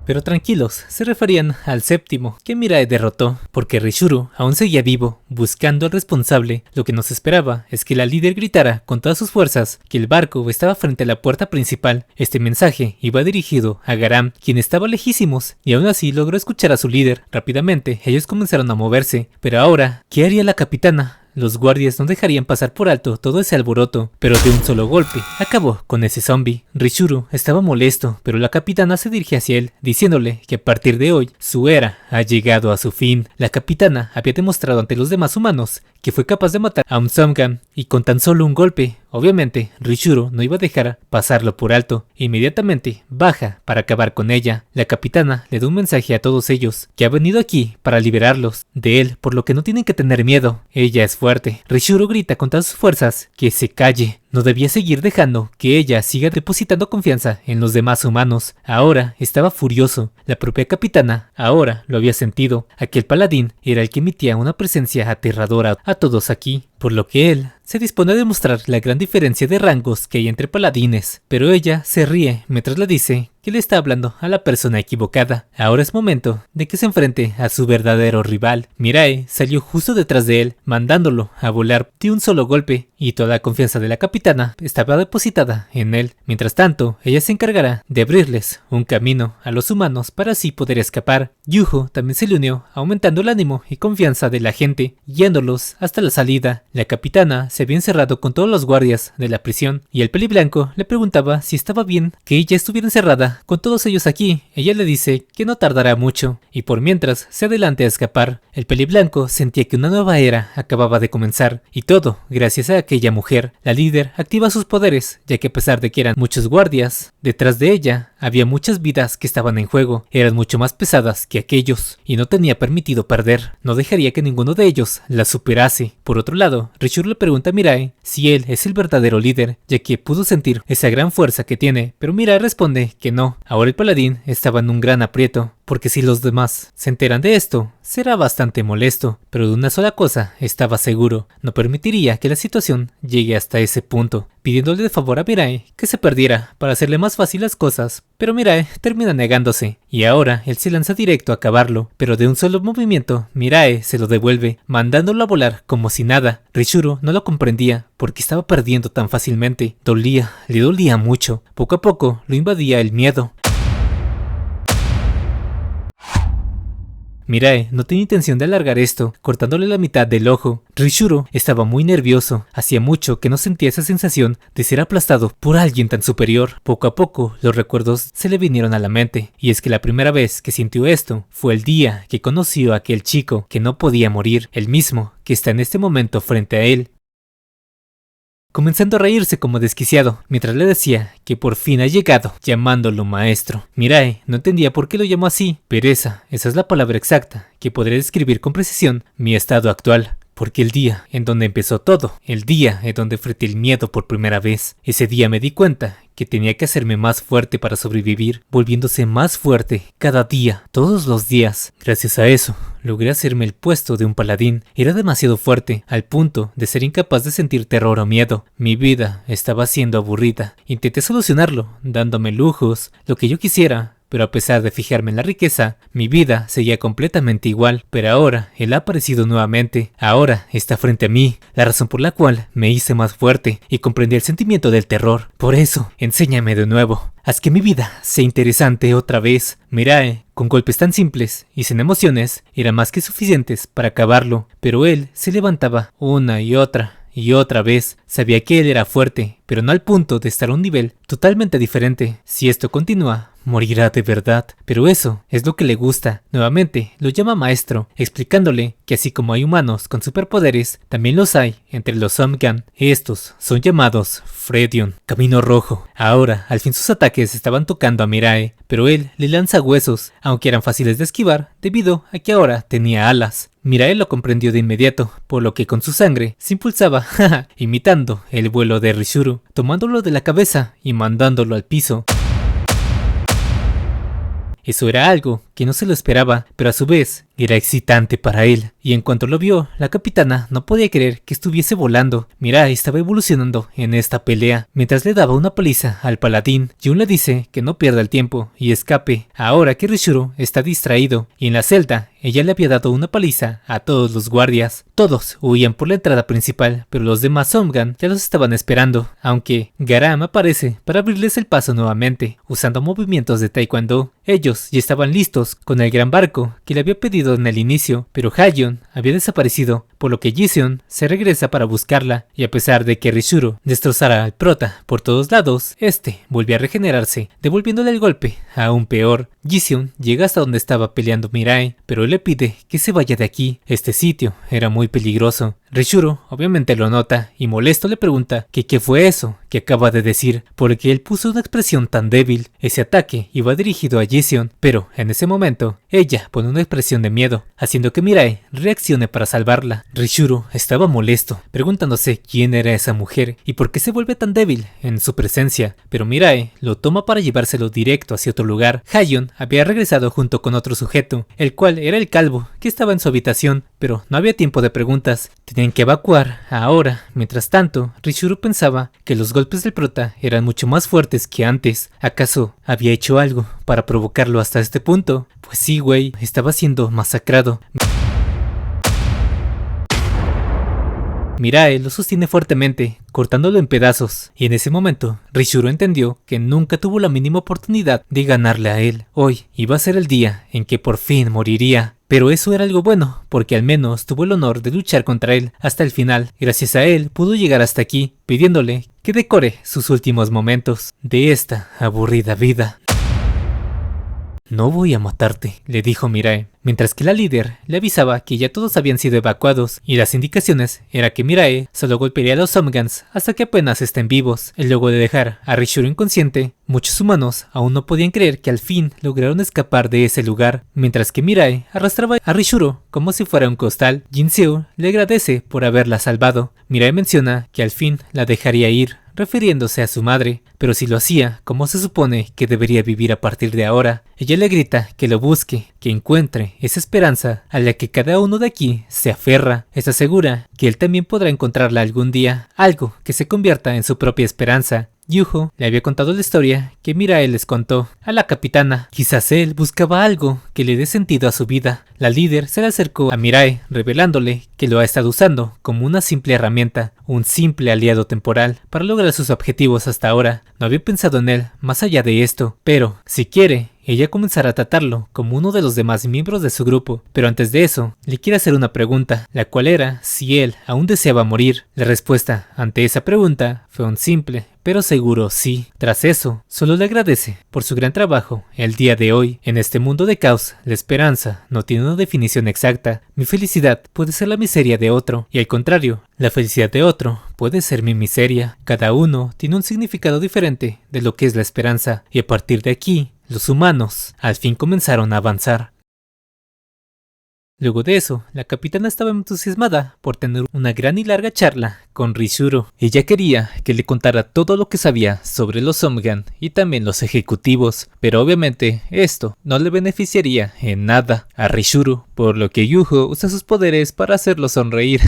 Pero tranquilos, se referían al séptimo, que Mirae derrotó, porque Rishuru aún seguía vivo, buscando al responsable. Lo que nos esperaba es que la líder gritara con todas sus fuerzas que el barco estaba frente a la puerta principal. Este mensaje iba dirigido a Garam, quien estaba lejísimos, y aún así logró escuchar a su líder. Rápidamente, ellos comenzaron a moverse, pero ahora, ¿qué haría la capitana? Los guardias no dejarían pasar por alto todo ese alboroto, pero de un solo golpe acabó con ese zombie. Rishuru estaba molesto, pero la capitana se dirige hacia él, diciéndole que a partir de hoy su era ha llegado a su fin. La capitana había demostrado ante los demás humanos que fue capaz de matar a un Songam, y con tan solo un golpe. Obviamente, Rishuru no iba a dejar pasarlo por alto. Inmediatamente baja para acabar con ella. La capitana le da un mensaje a todos ellos, que ha venido aquí para liberarlos de él, por lo que no tienen que tener miedo. Ella es fuerte. Rishuru grita con todas sus fuerzas que se calle. No debía seguir dejando que ella siga depositando confianza en los demás humanos. Ahora estaba furioso. La propia capitana ahora lo había sentido. Aquel paladín era el que emitía una presencia aterradora a todos aquí, por lo que él se dispone a demostrar la gran diferencia de rangos que hay entre paladines, pero ella se ríe mientras le dice que le está hablando a la persona equivocada. Ahora es momento de que se enfrente a su verdadero rival. Mirae salió justo detrás de él, mandándolo a volar de un solo golpe, y toda la confianza de la capitana estaba depositada en él. Mientras tanto, ella se encargará de abrirles un camino a los humanos para así poder escapar. Yuho también se le unió, aumentando el ánimo y confianza de la gente, guiándolos hasta la salida. La capitana se había encerrado con todos los guardias de la prisión, y el peliblanco le preguntaba si estaba bien que ella estuviera encerrada con todos ellos aquí. Ella le dice que no tardará mucho, y por mientras se adelanta a escapar. El peliblanco sentía que una nueva era acababa de comenzar, y todo gracias a aquella mujer. La líder activa sus poderes, ya que a pesar de que eran muchos guardias, detrás de ella había muchas vidas que estaban en juego. Eran mucho más pesadas que aquellos, y no tenía permitido perder. No dejaría que ninguno de ellos la superase. Por otro lado, Rishuru le pregunta a Mirae si él es el verdadero líder, ya que pudo sentir esa gran fuerza que tiene, pero Mirae responde que no. Ahora el paladín estaba en un gran aprieto, porque si los demás se enteran de esto, será bastante molesto, pero de una sola cosa estaba seguro: no permitiría que la situación llegue hasta ese punto, pidiéndole de favor a Mirae que se perdiera para hacerle más fácil las cosas, pero Mirae termina negándose, y ahora él se lanza directo a acabarlo, pero de un solo movimiento Mirae se lo devuelve, mandándolo a volar como si nada. Rishuru no lo comprendía, porque estaba perdiendo tan fácilmente. Le dolía mucho. Poco a poco lo invadía el miedo. Mirae no tenía intención de alargar esto, cortándole la mitad del ojo. Rishuru estaba muy nervioso. Hacía mucho que no sentía esa sensación de ser aplastado por alguien tan superior. Poco a poco los recuerdos se le vinieron a la mente, y es que la primera vez que sintió esto fue el día que conoció a aquel chico que no podía morir, el mismo que está en este momento frente a él, comenzando a reírse como desquiciado, mientras le decía que por fin ha llegado, llamándolo maestro. Mirae no entendía por qué lo llamó así, pero esa es la palabra exacta que podré describir con precisión mi estado actual. Porque el día en donde empezó todo, el día en donde enfrenté el miedo por primera vez, ese día me di cuenta que tenía que hacerme más fuerte para sobrevivir, volviéndose más fuerte cada día, todos los días. Gracias a eso, logré hacerme el puesto de un paladín. Era demasiado fuerte, al punto de ser incapaz de sentir terror o miedo. Mi vida estaba siendo aburrida. Intenté solucionarlo, dándome lujos, lo que yo quisiera, pero a pesar de fijarme en la riqueza, mi vida seguía completamente igual. Pero ahora él ha aparecido nuevamente. Ahora está frente a mí, la razón por la cual me hice más fuerte y comprendí el sentimiento del terror. Por eso, enséñame de nuevo. Haz que mi vida sea interesante otra vez. Mirae, con golpes tan simples y sin emociones, eran más que suficientes para acabarlo. Pero él se levantaba una y otra vez. Sabía que él era fuerte, pero no al punto de estar a un nivel totalmente diferente. Si esto continúa, morirá de verdad, pero eso es lo que le gusta. Nuevamente lo llama maestro, explicándole que así como hay humanos con superpoderes, también los hay entre los Somgan. Estos son llamados Fredion, Camino Rojo. Ahora, al fin sus ataques estaban tocando a Mirae, pero él le lanza huesos, aunque eran fáciles de esquivar debido a que ahora tenía alas. Mirae lo comprendió de inmediato, por lo que con su sangre se impulsaba, imitando el vuelo de Rishuru, tomándolo de la cabeza y mandándolo al piso. Eso era algo que no se lo esperaba, pero a su vez era excitante para él, y en cuanto lo vio, la capitana no podía creer que estuviese volando. Mirae estaba evolucionando en esta pelea, mientras le daba una paliza al paladín. Jun le dice que no pierda el tiempo y escape, ahora que Rishuru está distraído, y en la celda ella le había dado una paliza a todos los guardias. Todos huían por la entrada principal, pero los demás Somgan ya los estaban esperando, aunque Garam aparece para abrirles el paso nuevamente, usando movimientos de taekwondo. Ellos ya estaban listos con el gran barco que le había pedido en el inicio, pero Hayon había desaparecido, por lo que Jiseon se regresa para buscarla, y a pesar de que Rishuru destrozara al prota por todos lados, este volvió a regenerarse, devolviéndole el golpe aún peor. Jiseon llega hasta donde estaba peleando Mirae, pero le pide que se vaya de aquí. Este sitio era muy peligroso. Rishuru obviamente lo nota y molesto le pregunta que qué fue eso que acaba de decir, porque él puso una expresión tan débil. Ese ataque iba dirigido a Jiseon, pero en ese momento ella pone una expresión de miedo, haciendo que Mirae reaccione para salvarla. Rishuru estaba molesto, preguntándose quién era esa mujer y por qué se vuelve tan débil en su presencia, pero Mirae lo toma para llevárselo directo hacia otro lugar. Hayon había regresado junto con otro sujeto, el cual era el calvo, que estaba en su habitación, pero no había tiempo de preguntas. Tenían que evacuar ahora. Mientras tanto, Rishuru pensaba que los golpes del prota eran mucho más fuertes que antes. ¿Acaso había hecho algo para provocarlo hasta este punto? Pues sí, güey, estaba siendo masacrado. Mirae lo sostiene fuertemente, cortándolo en pedazos, y en ese momento, Rishuru entendió que nunca tuvo la mínima oportunidad de ganarle a él. Hoy iba a ser el día en que por fin moriría. Pero eso era algo bueno, porque al menos tuvo el honor de luchar contra él hasta el final. Gracias a él pudo llegar hasta aquí, pidiéndole que decore sus últimos momentos de esta aburrida vida. No voy a matarte, le dijo Mirae, mientras que la líder le avisaba que ya todos habían sido evacuados, y las indicaciones era que Mirae solo golpearía a los Somgans hasta que apenas estén vivos. Y luego de dejar a Rishuru inconsciente, muchos humanos aún no podían creer que al fin lograron escapar de ese lugar. Mientras que Mirae arrastraba a Rishuru como si fuera un costal, Jinseo le agradece por haberla salvado. Mirae menciona que al fin la dejaría ir, refiriéndose a su madre, pero si lo hacía como se supone que debería vivir a partir de ahora. Ella le grita que lo busque, que encuentre esa esperanza a la que cada uno de aquí se aferra. Está segura que él también podrá encontrarla algún día, algo que se convierta en su propia esperanza. Yuho le había contado la historia que Mirae les contó a la capitana. Quizás él buscaba algo que le dé sentido a su vida. La líder se le acercó a Mirae, revelándole que lo ha estado usando como una simple herramienta, un simple aliado temporal para lograr sus objetivos hasta ahora. No había pensado en él más allá de esto, pero si quiere, ella comenzará a tratarlo como uno de los demás miembros de su grupo. Pero antes de eso, le quiere hacer una pregunta, la cual era si él aún deseaba morir. La respuesta ante esa pregunta fue un simple pero seguro sí. Tras eso, solo le agradece por su gran trabajo el día de hoy. En este mundo de caos, la esperanza no tiene una definición exacta. Mi felicidad puede ser la miseria de otro, y al contrario, la felicidad de otro puede ser mi miseria. Cada uno tiene un significado diferente de lo que es la esperanza, y a partir de aquí, los humanos al fin comenzaron a avanzar. Luego de eso, la capitana estaba entusiasmada por tener una gran y larga charla con Rishuru. Ella quería que le contara todo lo que sabía sobre los Somgan y también los ejecutivos, pero obviamente esto no le beneficiaría en nada a Rishuru, por lo que Yuho usa sus poderes para hacerlo sonreír.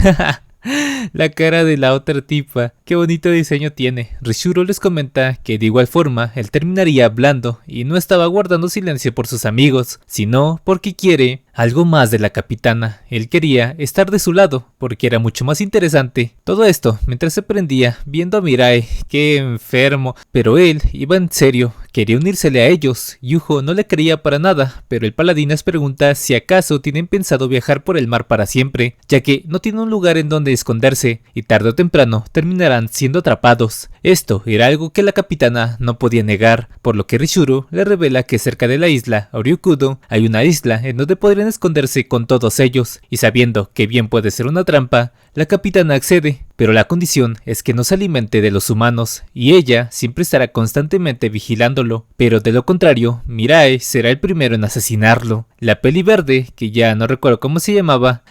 La cara de la otra tipa, qué bonito diseño tiene. Rishuru les comenta que de igual forma él terminaría hablando y no estaba guardando silencio por sus amigos, sino porque quiere algo más de la capitana. Él quería estar de su lado porque era mucho más interesante. Todo esto mientras se prendía viendo a Mirae, qué enfermo, pero él iba en serio. Quería unírsele a ellos. Yuho no le creía para nada, pero el paladín les pregunta si acaso tienen pensado viajar por el mar para siempre, ya que no tiene un lugar en donde esconderse esconderse y tarde o temprano terminarán siendo atrapados. Esto era algo que la capitana no podía negar, por lo que Rishuro le revela que cerca de la isla Oryukudo hay una isla en donde podrían esconderse con todos ellos, y sabiendo que bien puede ser una trampa, la capitana accede, pero la condición es que no se alimente de los humanos, y ella siempre estará constantemente vigilándolo, pero de lo contrario, Mirae será el primero en asesinarlo. La peli verde, que ya no recuerdo cómo se llamaba,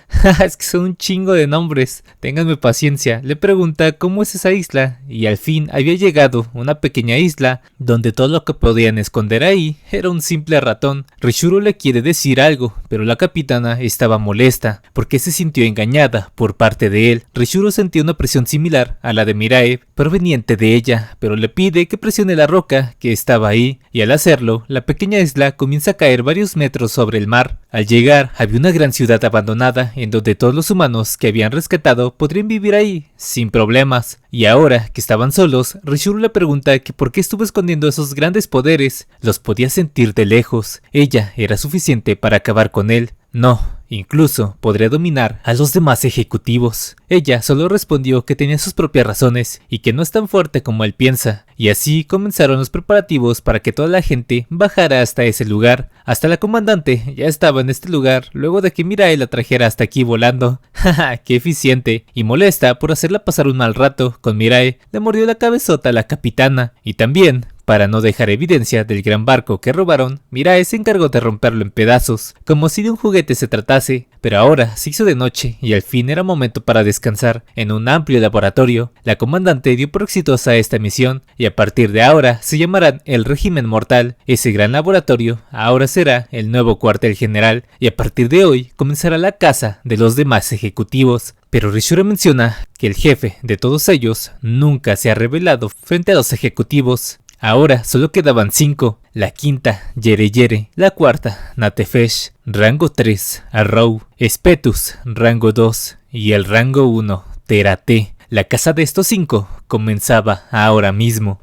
es que son un chingo de nombres, ténganme paciencia, le pregunta cómo es esa isla, y al fin había llegado una pequeña isla, donde todo lo que podían esconder ahí era un simple ratón. Rishuro le quiere decir algo, pero la capitana estaba molesta, porque se sintió engañada por parte de él. Rishuro sentía una presión similar a la de Mirae proveniente de ella, pero le pide que presione la roca que estaba ahí, y al hacerlo, la pequeña isla comienza a caer varios metros sobre el mar. Al llegar, había una gran ciudad abandonada en donde todos los humanos que habían rescatado podrían vivir ahí, sin problemas. Y ahora que estaban solos, Rishuro le pregunta que por qué estuvo escondiendo esos grandes poderes. Los podía sentir de lejos. Ella era suficiente para acabar con él. No, incluso podría dominar a los demás ejecutivos. Ella solo respondió que tenía sus propias razones y que no es tan fuerte como él piensa. Y así comenzaron los preparativos para que toda la gente bajara hasta ese lugar. Hasta la comandante ya estaba en este lugar luego de que Mirae la trajera hasta aquí volando. Jaja, qué eficiente. Y molesta por hacerla pasar un mal rato con Mirae, le mordió la cabezota a la capitana. Y también, para no dejar evidencia del gran barco que robaron, Mirae se encargó de romperlo en pedazos, como si de un juguete se tratase. Pero ahora se hizo de noche y al fin era momento para descansar. En un amplio laboratorio, la comandante dio por exitosa esta misión y a partir de ahora se llamarán el Régimen Mortal. Ese gran laboratorio ahora será el nuevo cuartel general y a partir de hoy comenzará la caza de los demás ejecutivos. Pero Rishuro menciona que el jefe de todos ellos nunca se ha revelado frente a los ejecutivos. Ahora solo quedaban 5, la quinta, Yere Yere, la cuarta, Natefesh, rango 3, Arrow, Espetus, rango 2 y el rango 1, Terate. La caza de estos 5 comenzaba ahora mismo.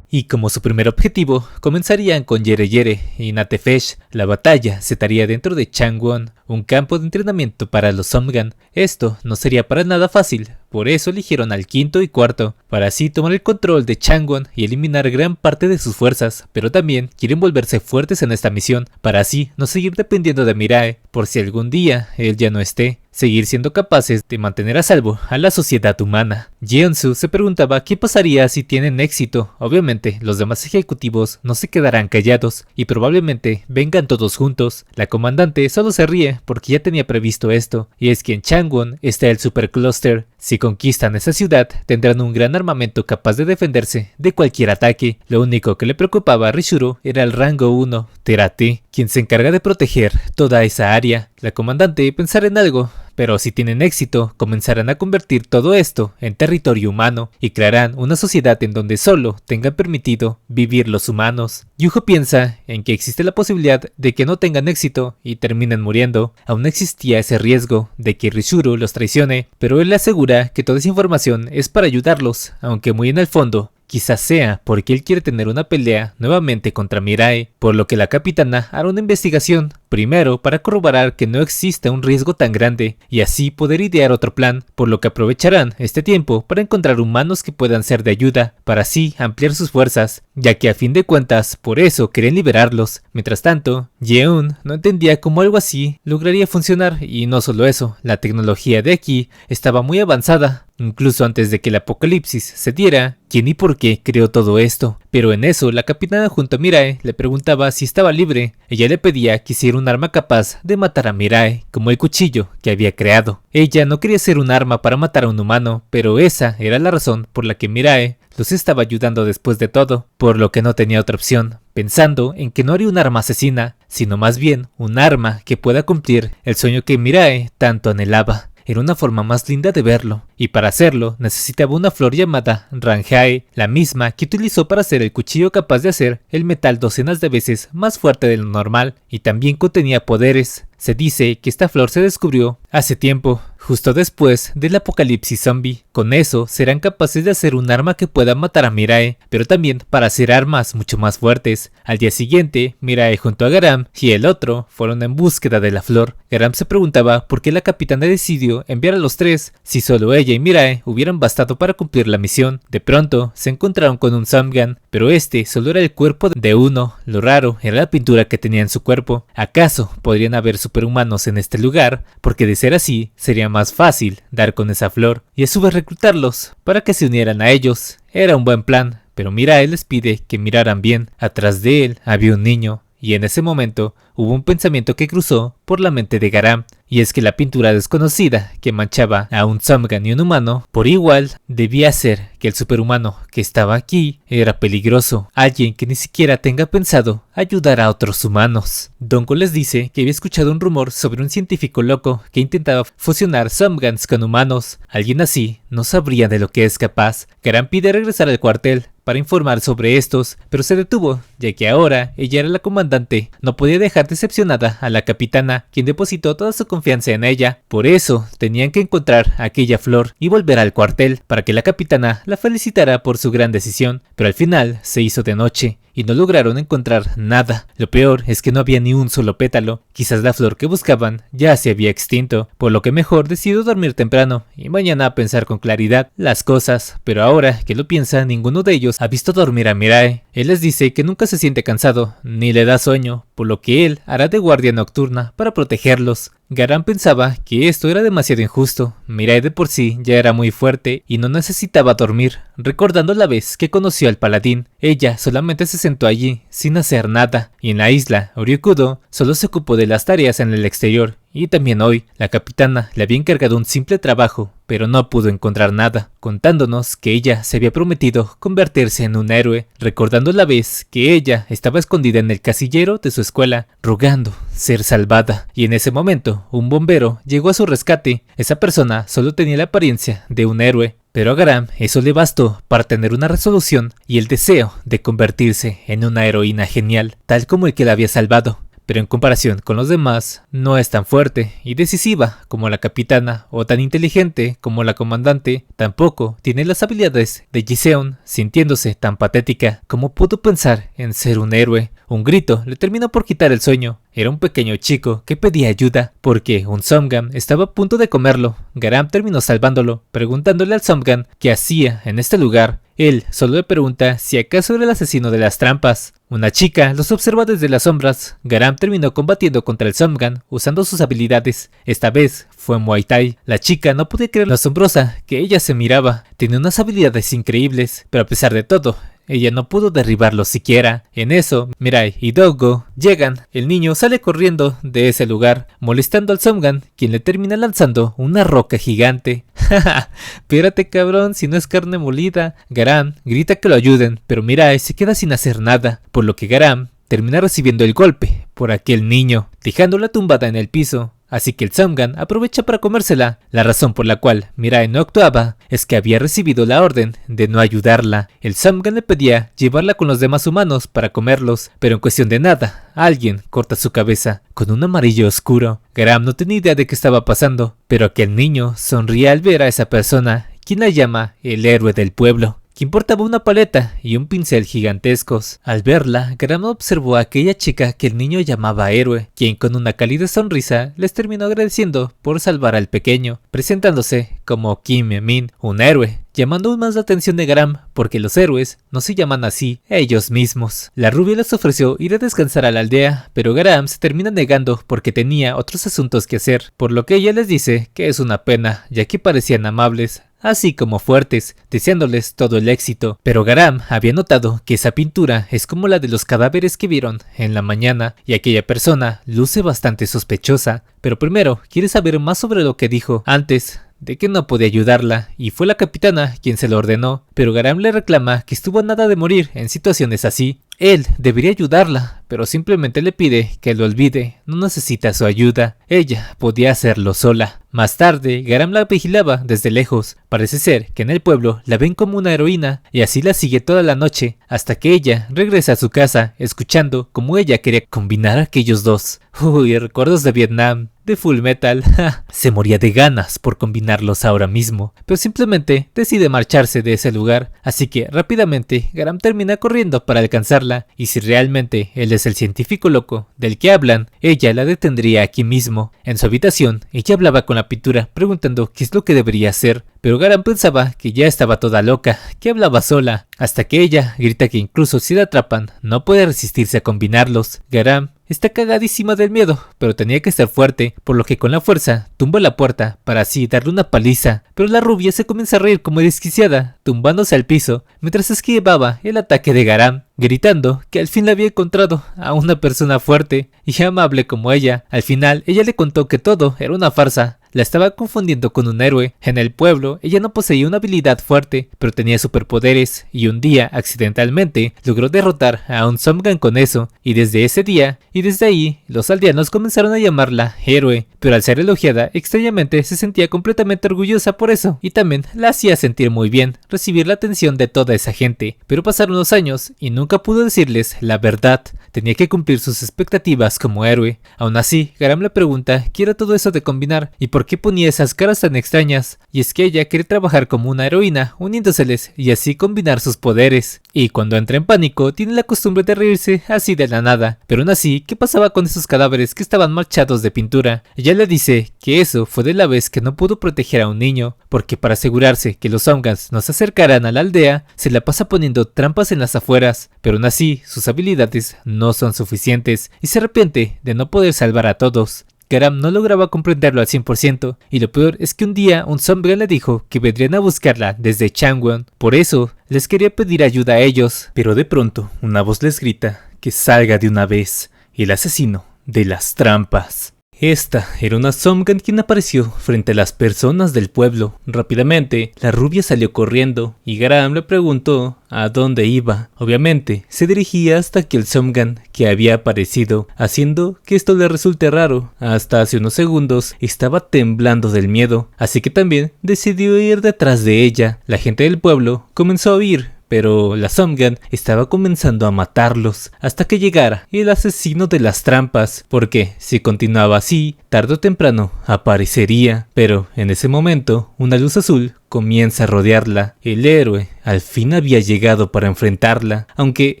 Y como su primer objetivo, comenzarían con Yere Yere y Natefesh. La batalla se daría dentro de Changwon, un campo de entrenamiento para los Somgan. Esto no sería para nada fácil, por eso eligieron al quinto y cuarto, para así tomar el control de Changwon y eliminar gran parte de sus fuerzas, pero también quieren volverse fuertes en esta misión, para así no seguir dependiendo de Mirae, por si algún día él ya no esté. Seguir siendo capaces de mantener a salvo a la sociedad humana. Jeonsu se preguntaba qué pasaría si tienen éxito. Obviamente, los demás ejecutivos no se quedarán callados y probablemente vengan todos juntos. La comandante solo se ríe porque ya tenía previsto esto, y es que en Changwon está el Supercluster. Si conquistan esa ciudad, tendrán un gran armamento capaz de defenderse de cualquier ataque. Lo único que le preocupaba a Rishuro era el rango 1, Terate, quien se encarga de proteger toda esa área. La comandante pensará en algo, pero si tienen éxito, comenzarán a convertir todo esto en territorio humano y crearán una sociedad en donde solo tengan permitido vivir los humanos. Yuho piensa en que existe la posibilidad de que no tengan éxito y terminen muriendo. Aún existía ese riesgo de que Rishuro los traicione, pero él le asegura que toda esa información es para ayudarlos, aunque muy en el fondo quizás sea porque él quiere tener una pelea nuevamente contra Mirae, por lo que la capitana hará una investigación, primero para corroborar que no exista un riesgo tan grande y así poder idear otro plan, por lo que aprovecharán este tiempo para encontrar humanos que puedan ser de ayuda, para así ampliar sus fuerzas, ya que a fin de cuentas por eso querían liberarlos. Mientras tanto, Yeon no entendía cómo algo así lograría funcionar y no solo eso, la tecnología de aquí estaba muy avanzada. Incluso antes de que el apocalipsis se diera, quién y por qué creó todo esto. Pero en eso, la capitana junto a Mirae le preguntaba si estaba libre. Ella le pedía que hiciera un arma capaz de matar a Mirae, como el cuchillo que había creado. Ella no quería ser un arma para matar a un humano, pero esa era la razón por la que Mirae los estaba ayudando después de todo, por lo que no tenía otra opción, pensando en que no haría un arma asesina, sino más bien un arma que pueda cumplir el sueño que Mirae tanto anhelaba. Era una forma más linda de verlo, y para hacerlo necesitaba una flor llamada Ranjae, la misma que utilizó para hacer el cuchillo capaz de hacer el metal docenas de veces más fuerte de lo normal, y también contenía poderes. Se dice que esta flor se descubrió hace tiempo. justo después del apocalipsis zombie. Con eso serán capaces de hacer un arma que pueda matar a Mirae, pero también para hacer armas mucho más fuertes. Al día siguiente, Mirae junto a Garam y el otro fueron en búsqueda de la flor. Garam se preguntaba por qué la capitana decidió enviar a los tres si solo ella y Mirae hubieran bastado para cumplir la misión. De pronto se encontraron con un Zamgan, pero este solo era el cuerpo de uno. Lo raro era la pintura que tenía en su cuerpo. ¿Acaso podrían haber superhumanos en este lugar? Porque de ser así, sería más fácil dar con esa flor y a su vez reclutarlos para que se unieran a ellos. Era un buen plan, pero Mirae les pide que miraran bien. Atrás de él había un niño, y en ese momento hubo un pensamiento que cruzó por la mente de Garam, y es que la pintura desconocida que manchaba a un Zamgan y un humano por igual debía ser que el superhumano que estaba aquí era peligroso, alguien que ni siquiera tenga pensado ayudar a otros humanos. Donko les dice que había escuchado un rumor sobre un científico loco que intentaba fusionar Zamgans con humanos. Alguien así no sabría de lo que es capaz. Garam pide regresar al cuartel para informar sobre estos, pero se detuvo, ya que ahora ella era la comandante. No podía dejar decepcionada a la capitana, quien depositó toda su confianza en ella. Por eso tenían que encontrar aquella flor y volver al cuartel para que la capitana la felicitara por su gran decisión, pero al final se hizo de noche y no lograron encontrar nada. Lo peor es que no había ni un solo pétalo. Quizás la flor que buscaban ya se había extinto, por lo que mejor decidió dormir temprano y mañana pensar con claridad las cosas. Pero ahora que lo piensa, ninguno de ellos ha visto dormir a Mirae. Él les dice que nunca se siente cansado ni le da sueño, por lo que él hará de guardia nocturna para protegerlos. Garam pensaba que esto era demasiado injusto. Mirae de por sí ya era muy fuerte y no necesitaba dormir. Recordando la vez que conoció al paladín, ella solamente se sentó allí sin hacer nada, y en la isla Oryukudo solo se ocupó de las tareas en el exterior. Y también hoy, la capitana le había encargado un simple trabajo, pero no pudo encontrar nada, contándonos que ella se había prometido convertirse en un héroe, recordando la vez que ella estaba escondida en el casillero de su escuela, rogando ser salvada. Y en ese momento, un bombero llegó a su rescate. Esa persona solo tenía la apariencia de un héroe, pero a Garam eso le bastó para tener una resolución y el deseo de convertirse en una heroína genial, tal como el que la había salvado. Pero en comparación con los demás, no es tan fuerte y decisiva como la capitana o tan inteligente como la comandante. Tampoco tiene las habilidades de Jiseon, sintiéndose tan patética como pudo pensar en ser un héroe. Un grito le terminó por quitar el sueño. Era un pequeño chico que pedía ayuda porque un Zamgan estaba a punto de comerlo. Garam terminó salvándolo, preguntándole al Zamgan qué hacía en este lugar. Él solo le pregunta si acaso era el asesino de las trampas. Una chica los observa desde las sombras. Garam terminó combatiendo contra el Zamgan usando sus habilidades. Esta vez fue Muay Thai. La chica no podía creer lo asombrosa que ella se miraba. Tenía unas habilidades increíbles, pero a pesar de todo, ella no pudo derribarlo siquiera. En eso, Mirae y Dogo llegan. El niño sale corriendo de ese lugar, molestando al Zamgan, quien le termina lanzando una roca gigante. Jaja, espérate cabrón, si no es carne molida. Garam grita que lo ayuden, pero Mirae se queda sin hacer nada, por lo que Garam termina recibiendo el golpe por aquel niño, dejándola tumbada en el piso. Así que el Zamgan aprovecha para comérsela. La razón por la cual Mirae no actuaba es que había recibido la orden de no ayudarla. El Zamgan le pedía llevarla con los demás humanos para comerlos, pero en cuestión de nada, alguien corta su cabeza con un amarillo oscuro. Garam no tenía idea de qué estaba pasando, pero aquel niño sonríe al ver a esa persona, quien la llama el héroe del pueblo, quien portaba una paleta y un pincel gigantescos. Al verla, Garam observó a aquella chica que el niño llamaba héroe, quien con una cálida sonrisa les terminó agradeciendo por salvar al pequeño, presentándose como Kim Min, un héroe, llamando aún más la atención de Garam porque los héroes no se llaman así ellos mismos. La rubia les ofreció ir a descansar a la aldea, pero Garam se termina negando porque tenía otros asuntos que hacer, por lo que ella les dice que es una pena, ya que parecían amables, así como fuertes, deseándoles todo el éxito. Pero Garam había notado que esa pintura es como la de los cadáveres que vieron en la mañana, y aquella persona luce bastante sospechosa. Pero primero quiere saber más sobre lo que dijo antes de que no podía ayudarla, y fue la capitana quien se lo ordenó, pero Garam le reclama que estuvo a nada de morir en situaciones así. Él debería ayudarla, pero simplemente le pide que lo olvide, no necesita su ayuda, ella podía hacerlo sola. Más tarde, Garam la vigilaba desde lejos, parece ser que en el pueblo la ven como una heroína y así la sigue toda la noche, hasta que ella regresa a su casa, escuchando como ella quería combinar a aquellos dos. Uy, recuerdos de Vietnam, de Full Metal. Se moría de ganas por combinarlos ahora mismo, pero simplemente decide marcharse de ese lugar, así que rápidamente Garam termina corriendo para alcanzarla, y si realmente él es el científico loco del que hablan, ella la detendría aquí mismo. En su habitación, ella hablaba con la pintura preguntando qué es lo que debería hacer, pero Garam pensaba que ya estaba toda loca, que hablaba sola, hasta que ella grita que incluso si la atrapan, no puede resistirse a combinarlos. Garam está cagadísima del miedo, pero tenía que estar fuerte, por lo que con la fuerza tumba la puerta para así darle una paliza, pero la rubia se comienza a reír como desquiciada, tumbándose al piso, mientras esquivaba el ataque de Garam, gritando que al fin la había encontrado a una persona fuerte y amable como ella. Al final, ella le contó que todo era una farsa. La estaba confundiendo con un héroe. En el pueblo, ella no poseía una habilidad fuerte, pero tenía superpoderes, y un día, accidentalmente, logró derrotar a un Somgan con eso, y desde ese día, y desde ahí, los aldeanos comenzaron a llamarla héroe, pero al ser elogiada, extrañamente se sentía completamente orgullosa por eso, y también la hacía sentir muy bien, recibir la atención de toda esa gente. Pero pasaron los años, y nunca pudo decirles la verdad. Tenía que cumplir sus expectativas como héroe. Aún así, Garam le pregunta qué era todo eso de combinar y por qué ponía esas caras tan extrañas. Y es que ella quiere trabajar como una heroína, uniéndoseles y así combinar sus poderes. Y cuando entra en pánico, tiene la costumbre de reírse así de la nada. Pero aún así, ¿qué pasaba con esos cadáveres que estaban manchados de pintura? Ella le dice que eso fue de la vez que no pudo proteger a un niño, porque para asegurarse que los Somgans no se acercaran a la aldea, se la pasa poniendo trampas en las afueras. Pero aún así, sus habilidades no son suficientes y se arrepiente de no poder salvar a todos. Garam no lograba comprenderlo al 100%, y lo peor es que un día un Somgan le dijo que vendrían a buscarla desde Changwon, por eso les quería pedir ayuda a ellos. Pero de pronto una voz les grita que salga de una vez, el asesino de las trampas. Esta era una Somgan quien apareció frente a las personas del pueblo. Rápidamente, la rubia salió corriendo y Garam le preguntó a dónde iba. Obviamente, se dirigía hasta aquel Somgan que había aparecido, haciendo que esto le resulte raro. Hasta hace unos segundos estaba temblando del miedo, así que también decidió ir detrás de ella. La gente del pueblo comenzó a huir, pero la Somgan estaba comenzando a matarlos hasta que llegara el asesino de las trampas, porque si continuaba así, tarde o temprano aparecería. Pero en ese momento, una luz azul comienza a rodearla. El héroe al fin había llegado para enfrentarla, aunque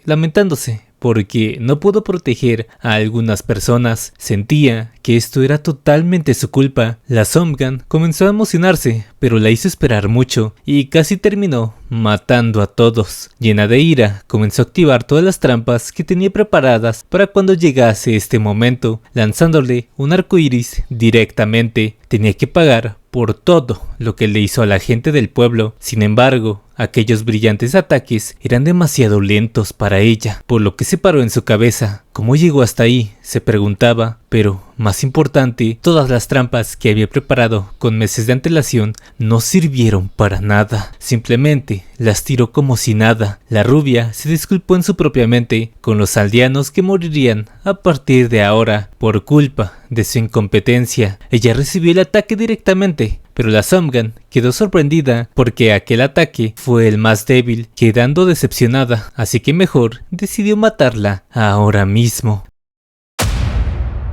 lamentándose porque no pudo proteger a algunas personas. Sentía que esto era totalmente su culpa. La Somgan comenzó a emocionarse, pero la hizo esperar mucho y casi terminó matando a todos. Llena de ira, comenzó a activar todas las trampas que tenía preparadas para cuando llegase este momento, lanzándole un arco iris directamente. Tenía que pagar por todo lo que le hizo a la gente del pueblo. Sin embargo, aquellos brillantes ataques eran demasiado lentos para ella, por lo que se paró en su cabeza. ¿Cómo llegó hasta ahí?, se preguntaba, pero más importante, todas las trampas que había preparado con meses de antelación no sirvieron para nada. Simplemente las tiró como si nada. La rubia se disculpó en su propia mente con los aldeanos que morirían a partir de ahora por culpa de su incompetencia. Ella recibió el ataque directamente, pero la Somgan quedó sorprendida porque aquel ataque fue el más débil, quedando decepcionada, así que mejor decidió matarla ahora mismo.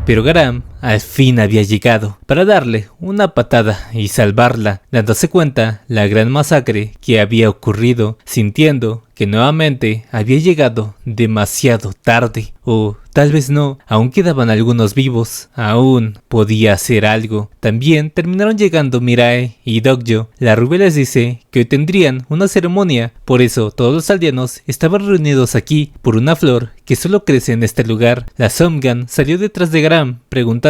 Pero Garam al fin había llegado para darle una patada y salvarla, dándose cuenta la gran masacre que había ocurrido, sintiendo que nuevamente había llegado demasiado tarde. O tal vez no, aún quedaban algunos vivos, aún podía hacer algo. También terminaron llegando Mirae y Dokyo. La rubia les dice que hoy tendrían una ceremonia, por eso todos los aldeanos estaban reunidos aquí por una flor que solo crece en este lugar. La Somgan salió detrás de Garam preguntándole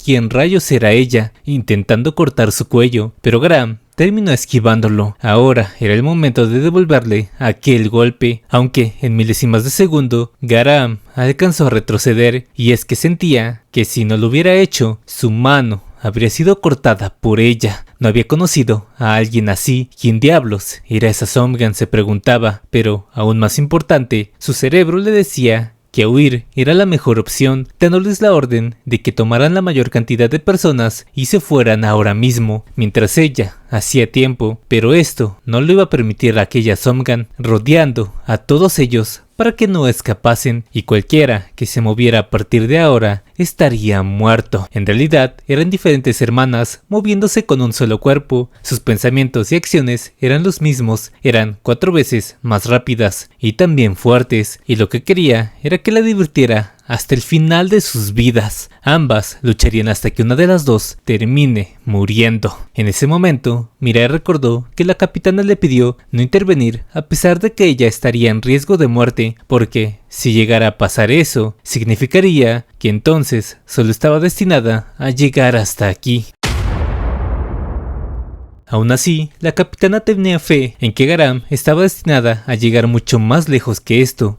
quién rayos era ella, intentando cortar su cuello, pero Garam terminó esquivándolo. Ahora era el momento de devolverle aquel golpe, aunque en milésimas de segundo Garam alcanzó a retroceder, y es que sentía que si no lo hubiera hecho, su mano habría sido cortada por ella. No había conocido a alguien así. ¿Quién diablos era esa Somgan?, se preguntaba, pero aún más importante, su cerebro le decía que huir era la mejor opción, dándoles la orden de que tomaran la mayor cantidad de personas y se fueran ahora mismo, mientras ella hacía tiempo, pero esto no le iba a permitir a aquella Somgan, rodeando a todos ellos para que no escapasen, y cualquiera que se moviera a partir de ahora estaría muerto. En realidad eran diferentes hermanas moviéndose con un solo cuerpo. Sus pensamientos y acciones eran los mismos, eran 4 veces más rápidas y también fuertes, y lo que quería era que la divirtiera hasta el final de sus vidas. Ambas lucharían hasta que una de las dos termine muriendo. En ese momento, Mirai recordó que la capitana le pidió no intervenir a pesar de que ella estaría en riesgo de muerte, porque si llegara a pasar eso, significaría que entonces solo estaba destinada a llegar hasta aquí. Aún así, la capitana tenía fe en que Garam estaba destinada a llegar mucho más lejos que esto.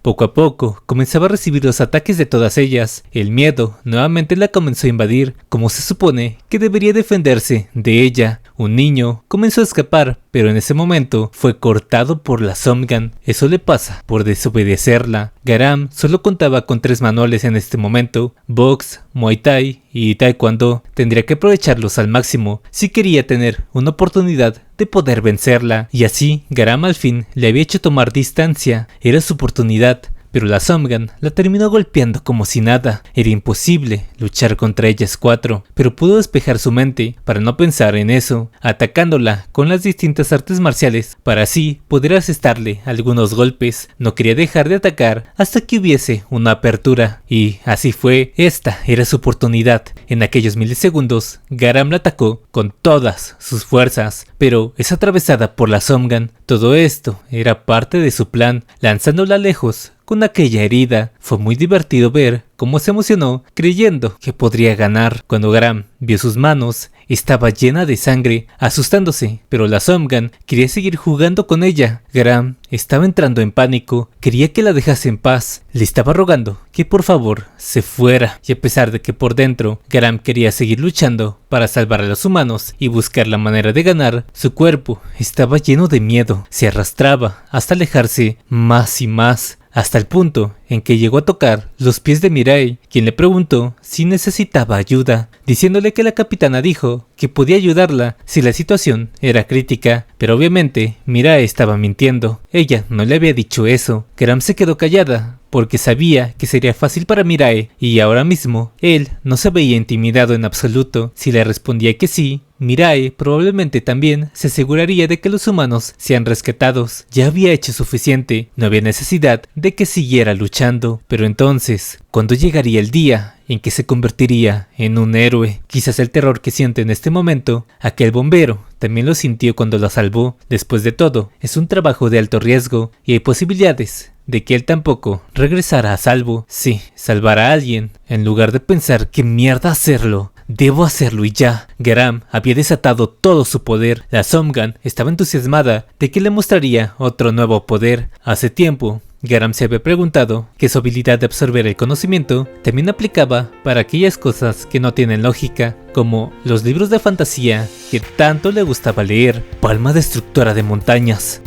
Poco a poco, comenzaba a recibir los ataques de todas ellas. El miedo nuevamente la comenzó a invadir, como se supone que debería defenderse de ella. Un niño comenzó a escapar, pero en ese momento fue cortado por la Somgan. Eso le pasa por desobedecerla. Garam solo contaba con 3 manuales en este momento: box, muay thai y taekwondo. Tendría que aprovecharlos al máximo si quería tener una oportunidad de poder vencerla, y así Garam al fin le había hecho tomar distancia. Era su oportunidad, pero la Somgan la terminó golpeando como si nada. Era imposible luchar contra ellas 4, pero pudo despejar su mente para no pensar en eso, atacándola con las distintas artes marciales para así poder asestarle algunos golpes. No quería dejar de atacar hasta que hubiese una apertura, y así fue. Esta era su oportunidad. En aquellos milisegundos, Garam la atacó con todas sus fuerzas, pero es atravesada por la Somgan. Todo esto era parte de su plan, lanzándola lejos con aquella herida. Fue muy divertido ver cómo se emocionó creyendo que podría ganar. Cuando Garam vio sus manos, estaba llena de sangre, asustándose, pero la Somgan quería seguir jugando con ella. Garam estaba entrando en pánico, quería que la dejase en paz, le estaba rogando que por favor se fuera, y a pesar de que por dentro Garam quería seguir luchando para salvar a los humanos y buscar la manera de ganar, su cuerpo estaba lleno de miedo, se arrastraba hasta alejarse más y más, hasta el punto en que llegó a tocar los pies de Mirai, quien le preguntó si necesitaba ayuda, diciéndole que la capitana dijo que podía ayudarla si la situación era crítica, pero obviamente Mirai estaba mintiendo. Ella no le había dicho eso. Garam se quedó callada porque sabía que sería fácil para Mirai, y ahora mismo él no se veía intimidado en absoluto. Si le respondía que sí, Mirai probablemente también se aseguraría de que los humanos sean rescatados. Ya había hecho suficiente, no había necesidad de que siguiera luchando. Pero entonces, ¿cuándo llegaría el día en que se convertiría en un héroe? Quizás el terror que siente en este momento, aquel bombero también lo sintió cuando la salvó. Después de todo, es un trabajo de alto riesgo y hay posibilidades de que él tampoco regresara a salvo. Sí, salvar a alguien, en lugar de pensar qué mierda hacerlo. Debo hacerlo y ya. Garam había desatado todo su poder. La Somgan estaba entusiasmada de que le mostraría otro nuevo poder. Hace tiempo, Garam se había preguntado que su habilidad de absorber el conocimiento también aplicaba para aquellas cosas que no tienen lógica, como los libros de fantasía que tanto le gustaba leer. Palma destructora de montañas.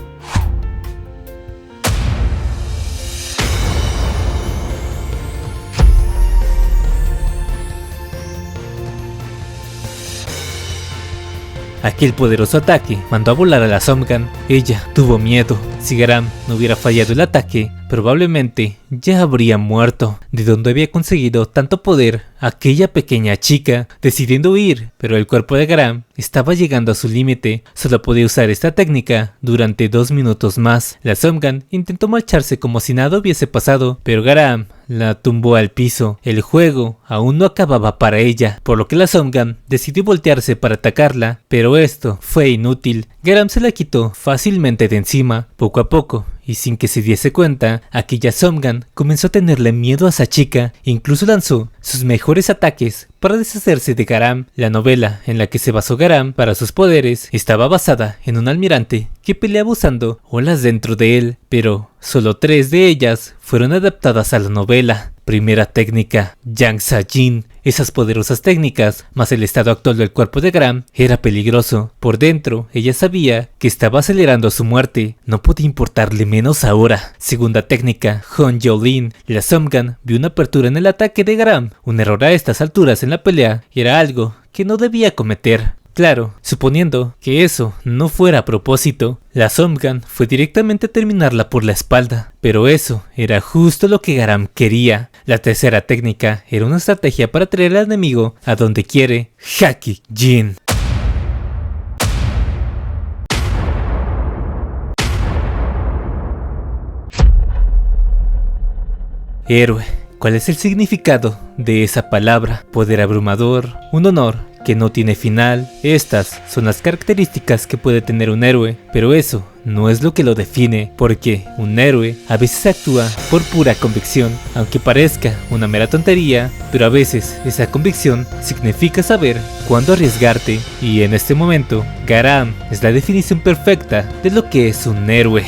Aquel poderoso ataque mandó a volar a la Somgan. Ella tuvo miedo. Si Garam no hubiera fallado el ataque, probablemente ya habría muerto. ¿De dónde había conseguido tanto poder aquella pequeña chica? Decidiendo huir, pero el cuerpo de Garam estaba llegando a su límite. Solo podía usar esta técnica durante 2 minutos más. La Somgan intentó marcharse como si nada hubiese pasado, pero Garam la tumbó al piso. El juego aún no acababa para ella, por lo que la Somgan decidió voltearse para atacarla, pero esto fue inútil. Garam se la quitó fácilmente de encima. Poco a poco, y sin que se diese cuenta, aquella Somgan comenzó a tenerle miedo a esa chica. Incluso lanzó sus mejores ataques para deshacerse de Garam. La novela en la que se basó Garam para sus poderes estaba basada en un almirante que peleaba usando olas dentro de él, pero solo 3 de ellas fueron adaptadas a la novela. Primera técnica, Yang Sa-jin. Esas poderosas técnicas, más el estado actual del cuerpo de Garam, era peligroso. Por dentro, ella sabía que estaba acelerando su muerte. No podía importarle menos ahora. Segunda técnica, Hon Yolin. La Somgan vio una apertura en el ataque de Garam. Un error a estas alturas en la pelea era algo que no debía cometer. Claro, suponiendo que eso no fuera a propósito, la Somgan fue directamente a terminarla por la espalda, pero eso era justo lo que Garam quería. La tercera técnica era una estrategia para traer al enemigo a donde quiere, Haki Jin. Héroe. ¿Cuál es el significado de esa palabra? Poder abrumador, un honor que no tiene final. Estas son las características que puede tener un héroe, pero eso no es lo que lo define, porque un héroe a veces actúa por pura convicción, aunque parezca una mera tontería, pero a veces esa convicción significa saber cuándo arriesgarte, y en este momento, Garam es la definición perfecta de lo que es un héroe.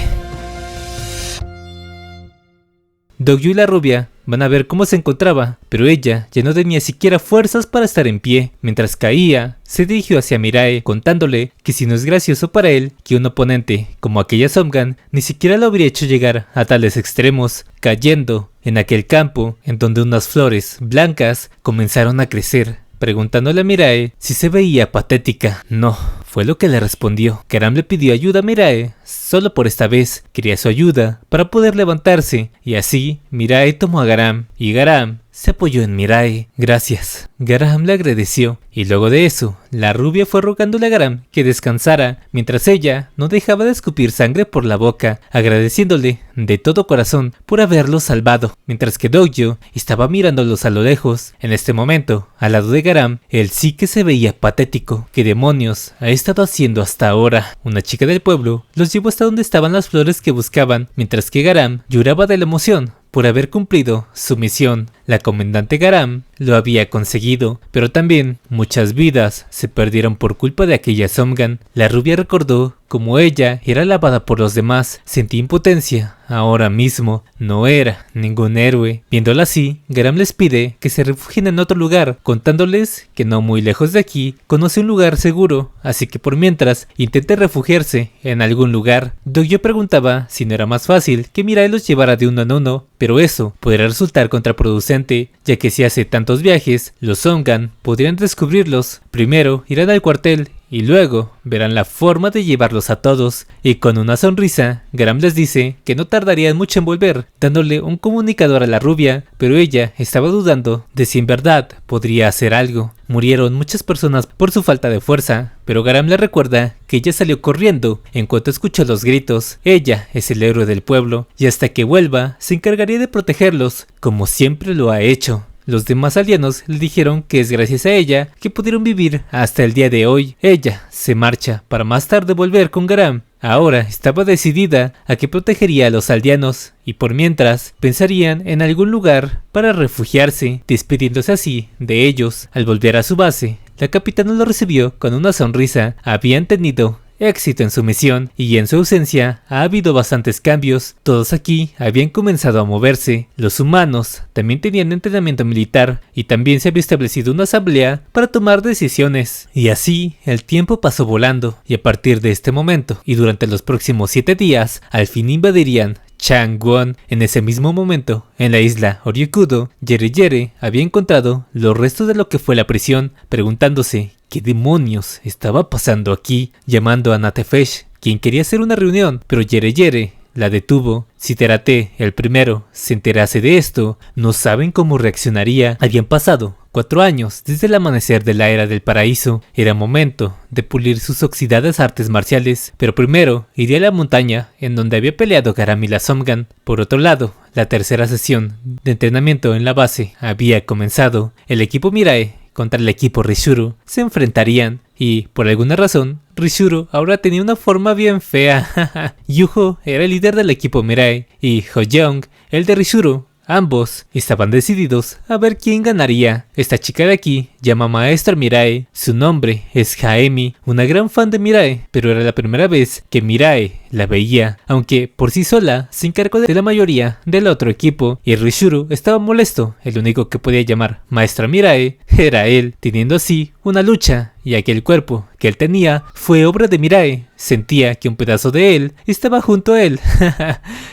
Dokyu y la rubia van a ver cómo se encontraba, pero ella ya no tenía siquiera fuerzas para estar en pie. Mientras caía, se dirigió hacia Mirae, contándole que si no es gracioso para él que un oponente como aquella Somgan ni siquiera lo habría hecho llegar a tales extremos, cayendo en aquel campo en donde unas flores blancas comenzaron a crecer. Preguntándole a Mirae si se veía patética. No, fue lo que le respondió. Garam le pidió ayuda a Mirae, solo por esta vez quería su ayuda para poder levantarse, y así Mirae tomó a Garam, y Garam se apoyó en Mirae. Gracias. Garam le agradeció, y luego de eso, la rubia fue rogándole a Garam que descansara, mientras ella no dejaba de escupir sangre por la boca, agradeciéndole de todo corazón por haberlo salvado, mientras que Dokyu estaba mirándolos a lo lejos. En este momento, al lado de Garam, él sí que se veía patético. ¿Qué demonios ha estado haciendo hasta ahora? Una chica del pueblo los llevó hasta donde estaban las flores que buscaban, mientras que Garam lloraba de la emoción por haber cumplido su misión. La comandante Garam lo había conseguido, pero también muchas vidas se perdieron por culpa de aquella Somgan. La rubia recordó cómo ella era alabada por los demás. Sentí impotencia. Ahora mismo no era ningún héroe. Viéndola así, Garam les pide que se refugien en otro lugar, contándoles que no muy lejos de aquí conoce un lugar seguro, así que por mientras intente refugiarse en algún lugar. Dokyu preguntaba si no era más fácil que Mirae los llevara de uno en uno, pero eso podría resultar contraproducente, ya que si hace tantos viajes, los Somgan podrían descubrirlos. Primero irán al cuartel y luego verán la forma de llevarlos a todos, y con una sonrisa, Garam les dice que no tardarían mucho en volver, dándole un comunicador a la rubia, pero ella estaba dudando de si en verdad podría hacer algo. Murieron muchas personas por su falta de fuerza, pero Garam le recuerda que ella salió corriendo en cuanto escuchó los gritos. Ella es el héroe del pueblo, y hasta que vuelva se encargaría de protegerlos, como siempre lo ha hecho. Los demás aldeanos le dijeron que es gracias a ella que pudieron vivir hasta el día de hoy. Ella se marcha para más tarde volver con Garam. Ahora estaba decidida a que protegería a los aldeanos, y por mientras pensarían en algún lugar para refugiarse, despidiéndose así de ellos. Al volver a su base, la capitana lo recibió con una sonrisa. Habían tenido éxito en su misión, y en su ausencia ha habido bastantes cambios. Todos aquí habían comenzado a moverse. Los humanos también tenían entrenamiento militar, y también se había establecido una asamblea para tomar decisiones. Y así el tiempo pasó volando, y a partir de este momento y durante los próximos 7 días, al fin invadirían Changwon. En ese mismo momento, en la isla Oryukudo, Yere había encontrado los restos de lo que fue la prisión, preguntándose ¿qué demonios estaba pasando aquí? Llamando a Natefesh, quien quería hacer una reunión, pero Yere la detuvo. Si Terate, el primero, se enterase de esto, no saben cómo reaccionaría. Habían pasado 4 años desde el amanecer de la era del paraíso. Era momento de pulir sus oxidadas artes marciales, pero primero iría a la montaña en donde había peleado Garam y la Somgan. Por otro lado, la tercera sesión de entrenamiento en la base había comenzado. El equipo Mirae contra el equipo Rishuru se enfrentarían, y por alguna razón Rishuru ahora tenía una forma bien fea. Yuho era el líder del equipo Mirae y Ho Young, el de Rishuru, Ambos estaban decididos a ver quién ganaría. Esta chica de aquí llama Maestra Mirae, su nombre es Jaemi, una gran fan de Mirae, pero era la primera vez que Mirae la veía, aunque por sí sola se encargó de la mayoría del otro equipo, y Rishuru estaba molesto. El único que podía llamar Maestra Mirae era él, teniendo así una lucha, ya que el cuerpo que él tenía fue obra de Mirae. Sentía que un pedazo de él estaba junto a él.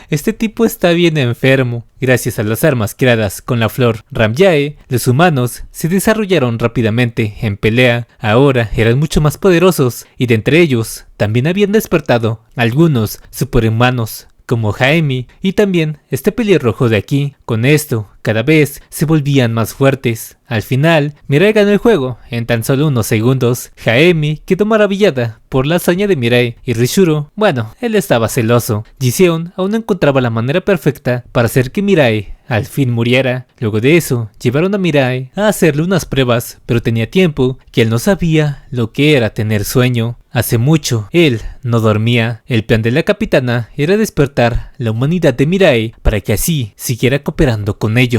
Este tipo está bien enfermo. Gracias a las armas creadas con la flor Ramyae, los humanos se desarrollaron rápidamente en pelea. Ahora eran mucho más poderosos, y de entre ellos también habían despertado algunos superhumanos como Jaemi y también este pelirrojo de aquí. Con esto, cada vez se volvían más fuertes. Al final, Mirae ganó el juego en tan solo unos segundos. Jaemi quedó maravillada por la hazaña de Mirae, y Rishuru, bueno, él estaba celoso. Jiseon aún no encontraba la manera perfecta para hacer que Mirae al fin muriera. Luego de eso, llevaron a Mirae a hacerle unas pruebas, pero tenía tiempo que él no sabía lo que era tener sueño. Hace mucho, él no dormía. El plan de la capitana era despertar la humanidad de Mirae para que así siguiera cooperando con ellos.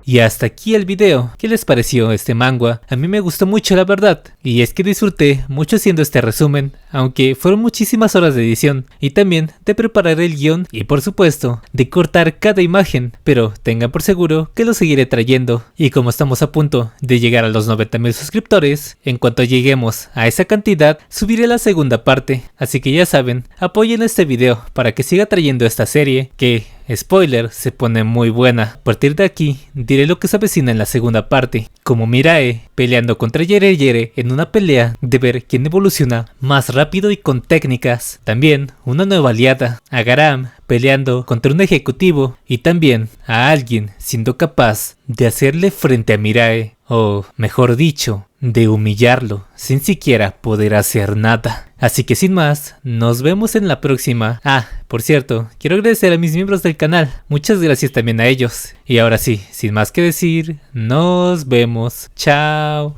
Y hasta aquí el video. ¿Qué les pareció este manga? A mí me gustó mucho, la verdad, y es que disfruté mucho haciendo este resumen, aunque fueron muchísimas horas de edición y también de preparar el guión y por supuesto de cortar cada imagen, pero tengan por seguro que lo seguiré trayendo. Y como estamos a punto de llegar a los 90,000 suscriptores, en cuanto lleguemos a esa cantidad subiré la segunda parte, así que ya saben, apoyen este video para que siga trayendo esta serie que, spoiler, se pone muy buena. A partir de aquí diré lo que se avecina en la segunda parte, como Mirae peleando contra Yere Yere en una pelea de ver quién evoluciona más rápido y con técnicas. También una nueva aliada, a Garam peleando contra un ejecutivo, y también a alguien siendo capaz de hacerle frente a Mirae, o mejor dicho, de humillarlo sin siquiera poder hacer nada. Así que sin más, nos vemos en la próxima. Ah, por cierto, quiero agradecer a mis miembros del canal, muchas gracias también a ellos. Y ahora sí, sin más que decir, nos vemos, chao.